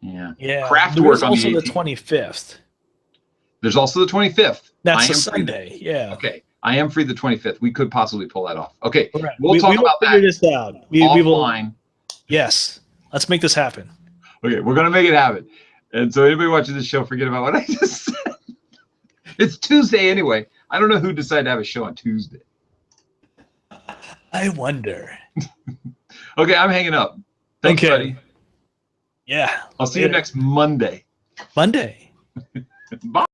Yeah. Yeah. Kraftwerk There's on also the the 18th. 25th. There's also the 25th. That's a Sunday. Yeah. Okay. I am free the 25th. We could possibly pull that off. Okay. Right. We'll talk about figure this out. We will. Yes. Let's make this happen. Okay. We're going to make it happen. And so anybody watching this show, forget about what I just said. It's Tuesday anyway. I don't know who decided to have a show on Tuesday. I wonder. Okay. I'm hanging up. Thanks, buddy. Yeah. I'll see you next Monday. Monday. Bye.